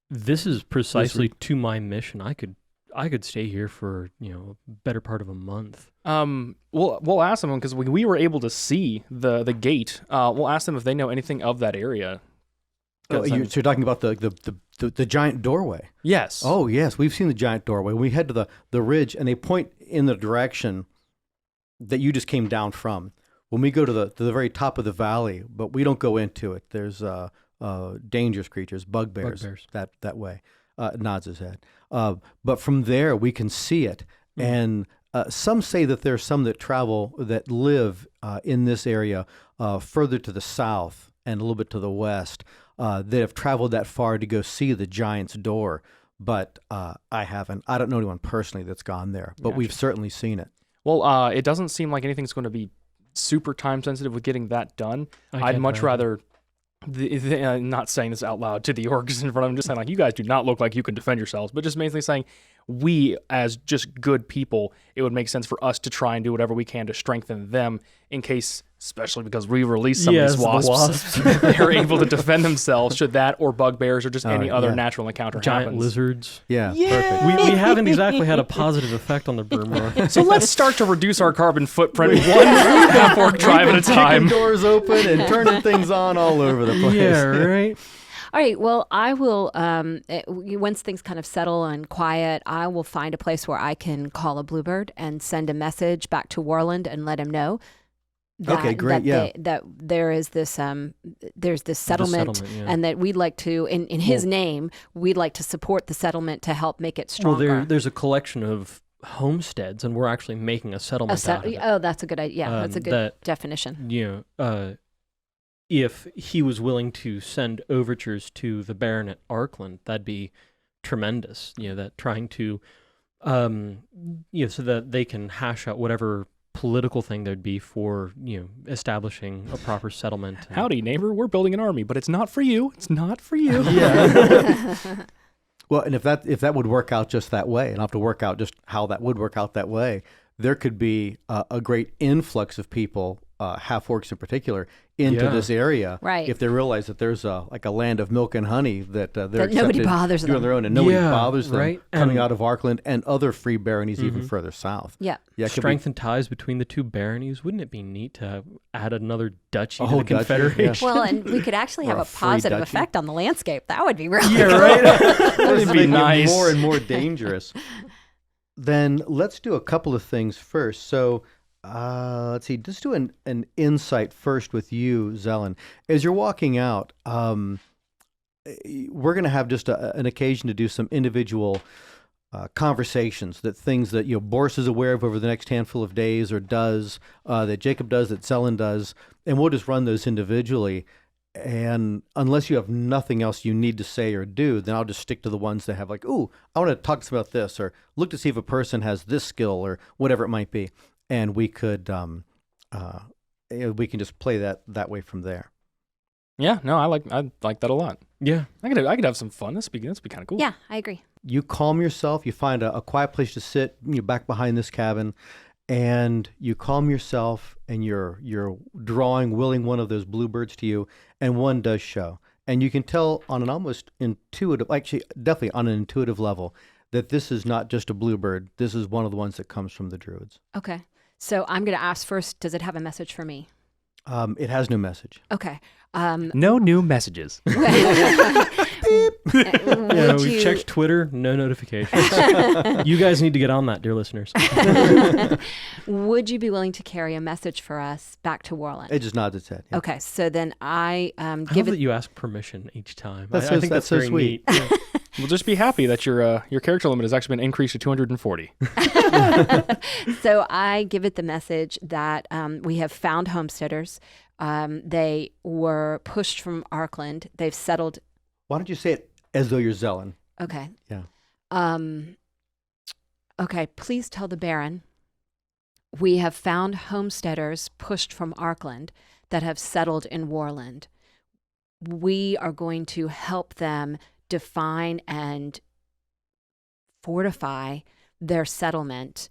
This is precisely to my mission. I could stay here for better part of a month. We'll ask them because we were able to see the gate. We'll ask them if they know anything of that area. So you're talking about the giant doorway? Yes. Oh, yes. We've seen the giant doorway. We head to the ridge, and they point in the direction that you just came down from. When we go to the very top of the valley, but we don't go into it. There's dangerous creatures, bugbears. That way. Nods his head. But from there, we can see it. And some say that there's some that live in this area further to the south and a little bit to the west. That have traveled that far to go see the giant's door, but I haven't. I don't know anyone personally that's gone there, but we've certainly seen it. Well, it doesn't seem like anything's going to be super time sensitive with getting that done. I'd much rather, not saying this out loud to the orcs in front of them, just saying like, you guys do not look like you can defend yourselves, but just basically saying we as just good people, it would make sense for us to try and do whatever we can to strengthen them in case, especially because we released some of these wasps. They're able to defend themselves should that or bugbears or just any other natural encounter giant happens. Lizards. Yeah, perfect. We haven't exactly had a positive effect on the Brimroar. So let's start to reduce our carbon footprint one half-orc tribe at a time. Doors open and turning things on all over the place. Yeah, right. All right. Well, I will, once things kind of settle and quiet, I will find a place where I can call a bluebird and send a message back to Worland and let him know that there is this there's this settlement, and that we'd like to in his name we'd like to support the settlement to help make it stronger. Well, there's a collection of homesteads, and we're actually making a settlement out of it. Oh, that's a good idea. Yeah, that's a good definition. If he was willing to send overtures to the Baron at Arkland, that'd be tremendous. That trying to, so that they can hash out whatever political thing there'd be for establishing a proper settlement. Howdy, neighbor. We're building an army, but it's not for you. It's not for you. Yeah. Well, and if that would work out just that way, and I'll have to work out just how that would work out that way, there could be a great influx of people, half-orcs in particular, into this area. Right. If they realize that there's a land of milk and honey that they're That nobody accepted bothers doing them. their own, and nobody Yeah, bothers them right. coming And- out of Arkland and other free baronies even further south. Yeah. Yeah, it could be Strengthen ties between the two baronies. Wouldn't it be neat to add another duchy A to whole the duchy, Confederation? Well, and we could actually have Or a a free positive duchy. effect on the landscape. That would be really Yeah, cool. right. That'd be making it nice. more and more dangerous. Then let's do a couple of things first. So let's see. Just do an insight first with you, Zelen. As you're walking out, we're going to have just an occasion to do some individual conversations, things that Boris is aware of over the next handful of days, or does that Jakob does, that Zelen does, and we'll just run those individually. And unless you have nothing else you need to say or do, then I'll just stick to the ones that have like, ooh, I want to talk about this, or look to see if a person has this skill, or whatever it might be, and we could we can just play that way from there. Yeah, no, I like that a lot. Yeah. I could have some fun. This would be kind of cool. Yeah, I agree. You calm yourself. You find a quiet place to sit. You're back behind this cabin, and you calm yourself, and you're willing one of those bluebirds to you, and one does show. And you can tell on an almost intuitive, actually definitely on an intuitive level, that this is not just a bluebird. This is one of the ones that comes from the druids. Okay. So I'm going to ask first, does it have a message for me? It has no message. Okay. No new messages. We checked Twitter, no notifications. You guys need to get on that, dear listeners. Would you be willing to carry a message for us back to Worland? It just nods its head. Yeah. Okay, so then I I love give that it. you ask permission each time. That's I so- think that's that's so very sweet. neat. Yeah. We'll just be happy that your character limit has actually been increased to 240. So I give it the message that we have found homesteaders. They were pushed from Arkland. They've settled. Why don't you say it as though you're Zelen? Okay. Yeah. Okay, please tell the Baron we have found homesteaders pushed from Arkland that have settled in Worland. We are going to help them define and fortify their settlement.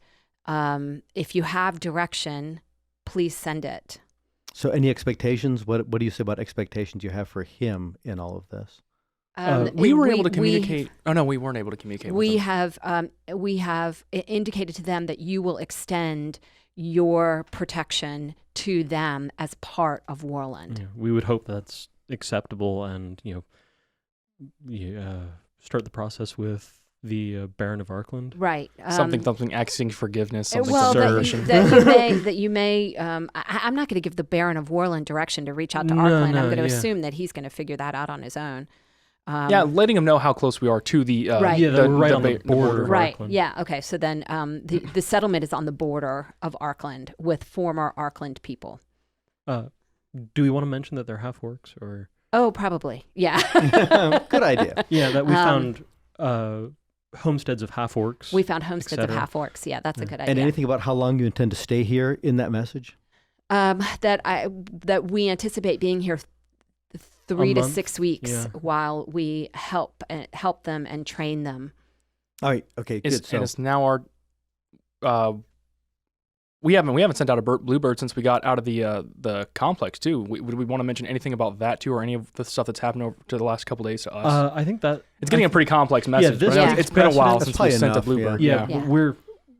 If you have direction, please send it. So any expectations? What do you say about expectations you have for him in all of this? We were able to communicate. Oh no, we weren't able to communicate. We with have indicated to them that you will extend your protection to them as part of Worland. Yeah, we would hope that's acceptable, and start the process with the Baron of Arkland. Right. something asking forgiveness. Something Well, celebration. that you may. I'm not going to give the Baron of Worland direction to reach out to Arkland. I'm going to assume that he's going to figure that out on his own. Yeah, letting him know how close we are to the Right. Yeah, we're right on the border. Of Right. Arkland. Yeah. Okay. So then the settlement is on the border of Arkland with former Arkland people. Do we want to mention that they're half-orcs, or? Oh, probably. Yeah. Good idea. Yeah, that we found homesteads of half-orcs. We found homesteads of cetera. half-orcs. Yeah, that's a good idea. And anything about how long you intend to stay here in that message? That we anticipate being here 3 to month? 6 weeks Yeah. while we help them and train them. All right. Okay. Good. and it's now our. We haven't sent out a bluebird since we got out of the complex too. Would we want to mention anything about that too, or any of the stuff that's happened over to the last couple days to us? I think that it's getting a pretty complex message. this but is it's been a while That's since we probably sent a enough, bluebird. yeah, Yeah.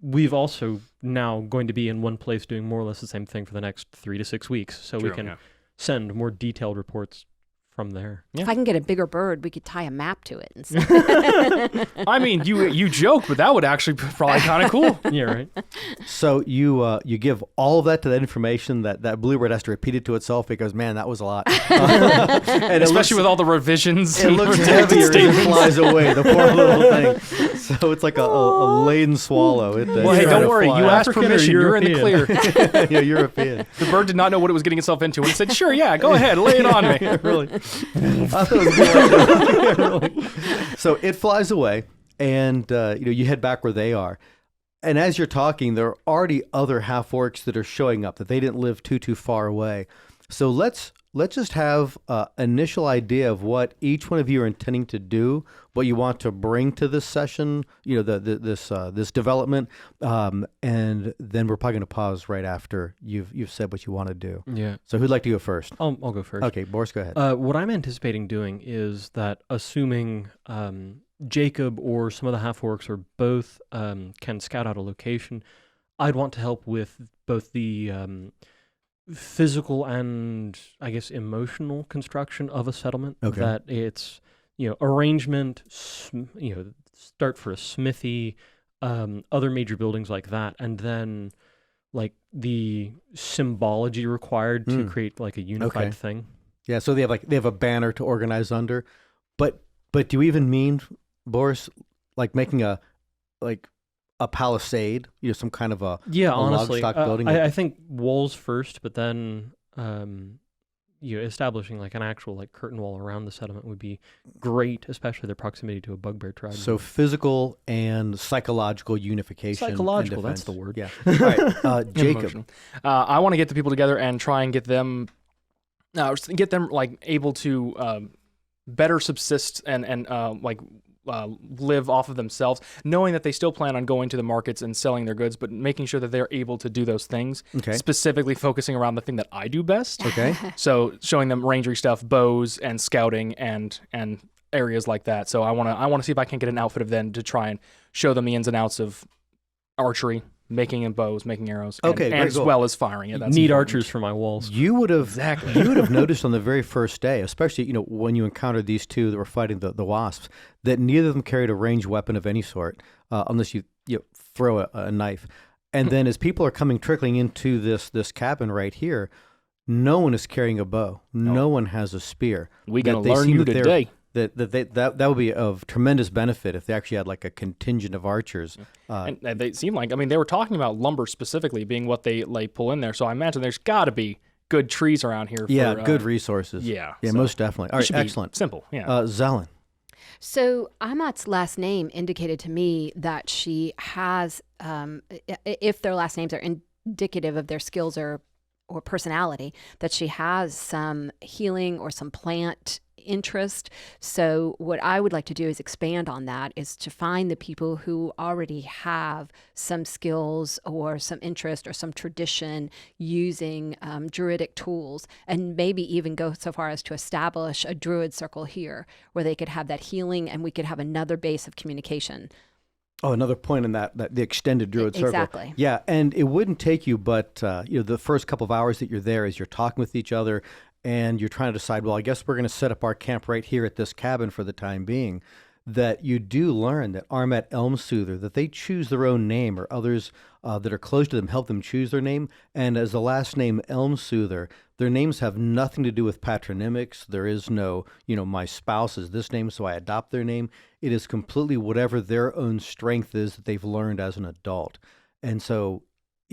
we've also now going to be in one place doing more or less the same thing for the next 3 to 6 weeks, so we True, can yeah. send more detailed reports from there. Yeah. If I can get a bigger bird, we could tie a map to it and stuff. I mean, you joke, but that would actually be probably kind of cool. Yeah, right. So you give all of that to that information that bluebird has to repeat it to itself because man, that was a lot. And Especially with all the revisions. it and looks redacted heavier as it statements. flies away. The poor little thing. So it's like a laden swallow. Well, hey, don't worry. You asked African or permission. You're in the clear. European? yeah, European. The bird did not know what it was getting itself into, and it said, "Sure, yeah, go ahead, lay it on me." Really. I thought it was good. So it flies away, and you head back where they are. And as you're talking, there are already other half-orcs that are showing up that they didn't live too far away. So let's just have an initial idea of what each one of you are intending to do, what you want to bring to this session, this development, and then we're probably going to pause right after you've said what you want to do. Yeah. So who'd like to go first? I'll go first. Okay, Boris, go ahead. What I'm anticipating doing is that assuming Jakob or some of the half-orcs or both can scout out a location, I'd want to help with both the physical and, I guess, emotional construction of a settlement. Okay. That it's, arrangement, start for a smithy, other major buildings like that, and then like the symbology required to create like a unified thing. Yeah, so they have a banner to organize under, but do you even mean, Boris, like making a palisade, some kind of a honestly, log stock building? I think walls first, but then establishing like an actual like curtain wall around the settlement would be great, especially their proximity to a bugbear tribe. So physical and psychological unification. Psychological, and that's the word. Yeah. All right, Jakob. I want to get the people together and try and get them like able to better subsist and live off of themselves, knowing that they still plan on going to the markets and selling their goods, but making sure that they're able to do those things. Okay. Specifically focusing around the thing that I do best. Okay. So showing them rangery stuff, bows and scouting and areas like that. So I want to see if I can get an outfit of them to try and show them the ins and outs of archery, making bows, making arrows, and as well as firing it. That's Need important. archers for my walls. You would have noticed on the very first day, especially when you encountered these two that were fighting the wasps, that neither of them carried a ranged weapon of any sort, unless you throw a knife. And then as people are trickling into this cabin right here, no one is carrying a bow. No one has a spear. We're gonna learn you today. That would be of tremendous benefit if they actually had like a contingent of archers. And they seem like, they were talking about lumber specifically being what they pull in there. So I imagine there's got to be good trees around here. Yeah, for, good resources. Yeah, so so most definitely. All right, excellent. Simple. Yeah. Zelen. So Amat's last name indicated to me that she has, if their last names are indicative of their skills or personality, that she has some healing or some plant interest. So what I would like to do is expand on that, is to find the people who already have some skills or some interest or some tradition using druidic tools, and maybe even go so far as to establish a druid circle here where they could have that healing and we could have another base of communication. Oh, another point in that the extended druid circle. Exactly. Yeah, and it wouldn't take you but the first couple of hours that you're there as you're talking with each other and you're trying to decide, well, I guess we're going to set up our camp right here at this cabin for the time being, that you do learn that Armet Elmsoother, that they choose their own name, or others that are close to them help them choose their name. And as the last name Elmsoother, their names have nothing to do with patronymics. There is no, my spouse is this name, so I adopt their name. It is completely whatever their own strength is that they've learned as an adult. And so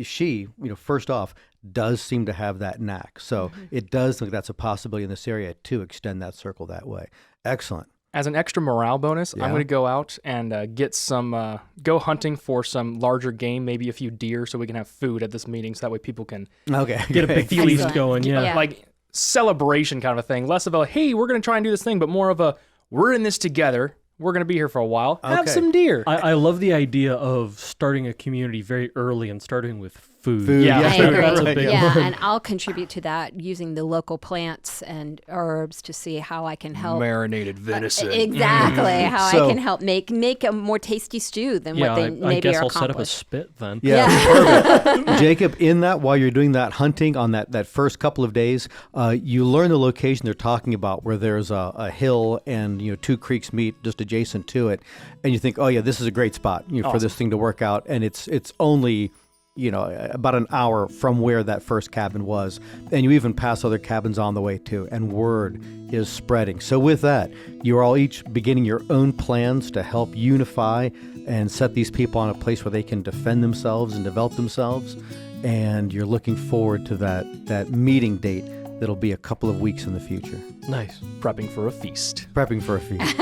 she, first off, does seem to have that knack. So it does look like that's a possibility in this area to extend that circle that way. Excellent. As an extra morale bonus, I'm going to go out and get some, go hunting for some larger game, maybe a few deer, so we can have food at this meeting, so that way people can get a big feast Excellent. going. Yeah. like celebration kind of a thing. Less of a, hey, we're going to try and do this thing, but more of a, we're in this together. We're going to be here for a while. Have Okay. some deer. I love the idea of starting a community very early and starting with food. Yeah. I agree. That's a big Yeah, one. and I'll contribute to that using the local plants and herbs to see how I can help. Marinated venison. Exactly, how So- I can help make a more tasty stew than Yeah, what they I maybe guess are I'll set up a accomplished. spit then. Yeah, perfect. Jakob, in that, while you're doing that hunting on that first couple of days, you learn the location they're talking about, where there's a hill and two creeks meet just adjacent to it, and you think, oh yeah, this is a great spot for this thing to work out, and it's only about an hour from where that first cabin was, and you even pass other cabins on the way too, and word is spreading. So with that, you're all each beginning your own plans to help unify and set these people on a place where they can defend themselves and develop themselves, and you're looking forward to that meeting date that'll be a couple of weeks in the future. Nice. Prepping for a feast. Prepping for a feast.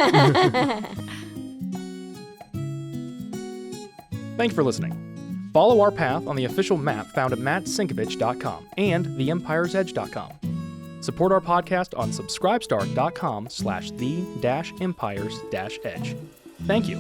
Thank you for listening. Follow our path on the official map found at mattsinkovich.com and theempiresedge.com. Support our podcast on subscribestar.com/the-empires-edge. Thank you.